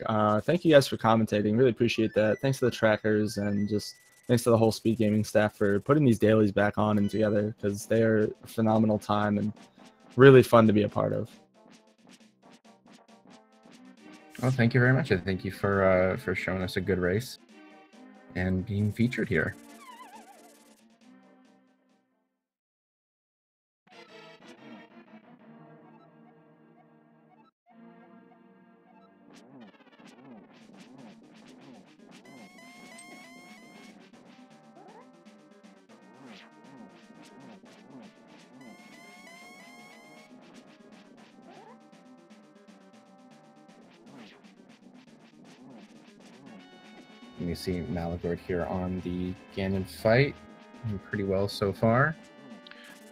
thank you guys for commentating. Really appreciate that. Thanks to the trackers and just thanks to the whole Speed Gaming staff for putting these dailies back on and together, because they are a phenomenal time and really fun to be a part of. Well, thank you very much. And thank you for showing us a good race and being featured here. And you see Malagord here on the Ganon fight. Doing pretty well so far.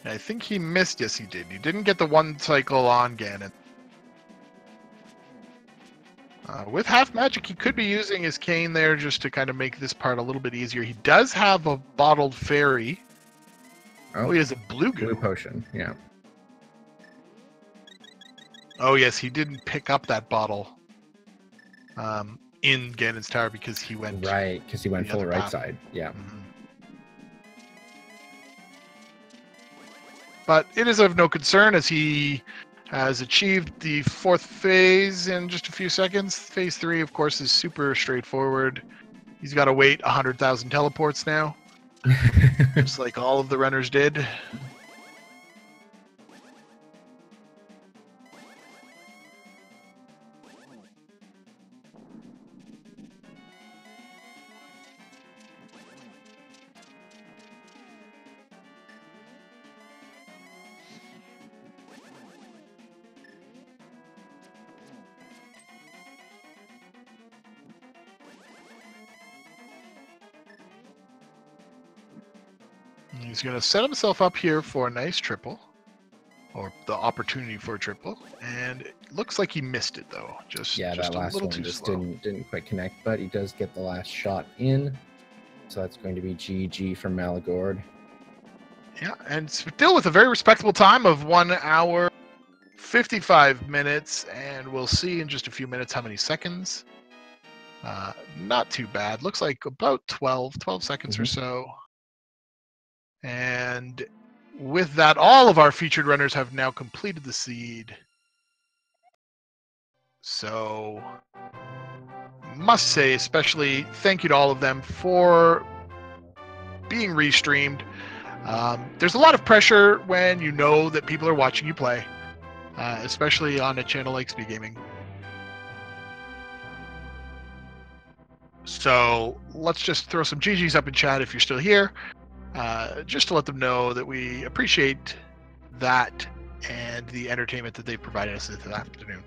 I think he missed. Yes, he did. He didn't get the one cycle on Ganon. With half magic, he could be using his cane there just to kind of make this part a little bit easier. He does have a bottled fairy. Oh, he has a blue goo. Blue potion, yeah. Oh, yes, he didn't pick up that bottle in Ganon's tower because he went... Right, because he went full right path. Side, yeah. Mm-hmm. But it is of no concern as he has achieved the 4th phase in just a few seconds. Phase 3, of course, is super straightforward. He's got to wait 100,000 teleports now, just like all of the runners did. He's going to set himself up here for a nice triple. or the opportunity for a triple, and it looks like he missed it though. Just that a last little one too just slow. didn't quite connect, but he does get the last shot in. So that's going to be GG for Malagord. Yeah, and still with a very respectable time of 1 hour 55 minutes, and we'll see in just a few minutes how many seconds. Not too bad. Looks like about 12 seconds or so. And with that, all of our featured runners have now completed the seed. So, must say, especially thank you to all of them for being restreamed. There's a lot of pressure when you know that people are watching you play, especially on a channel like Speed Gaming. So let's just throw some GGs up in chat if you're still here, just to let them know that we appreciate that and the entertainment that they provided us this afternoon.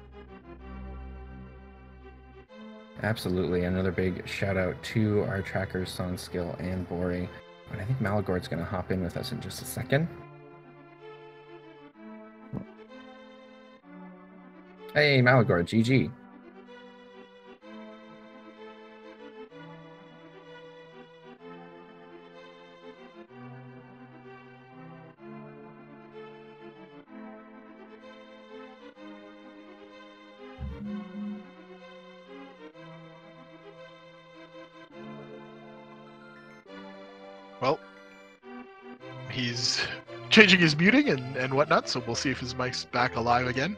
Absolutely. Another big shout out to our trackers, Sonskill and Bori. And I think Malagord's going to hop in with us in just a second. Hey, Malagord, GG. Well, he's changing his muting and whatnot, so we'll see if his mic's back alive again.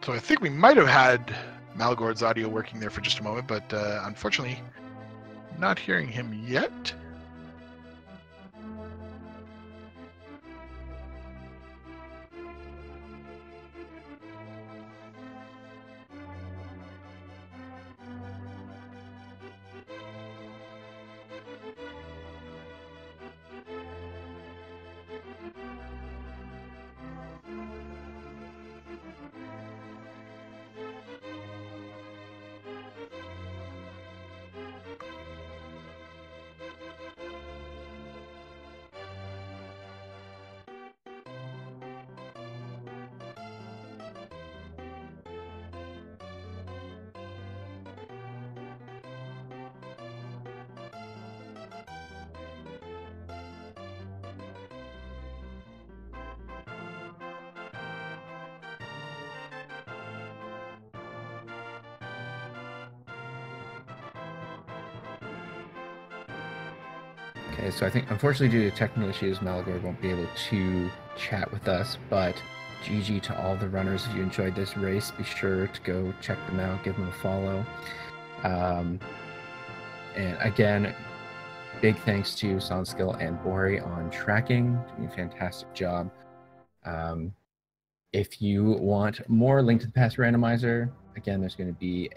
So I think we might have had Malagord's audio working there for just a moment, but unfortunately, not hearing him yet. Okay, so I think, unfortunately, due to technical issues, Malagord won't be able to chat with us, but GG to all the runners. If you enjoyed this race, be sure to go check them out, give them a follow. And again, big thanks to Sonskill and Bori on tracking, doing a fantastic job. If you want more Link to the Past Randomizer, again, there's going to be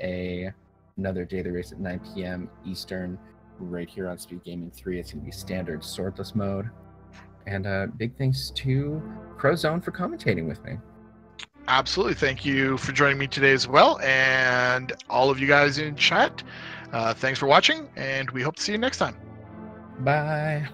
another daily race at 9 p.m. Eastern, right here on Speed Gaming 3. It's going to be standard swordless mode. And big thanks to Crowzone for commentating with me. Absolutely. Thank you for joining me today as well. And all of you guys in chat, thanks for watching, and we hope to see you next time. Bye.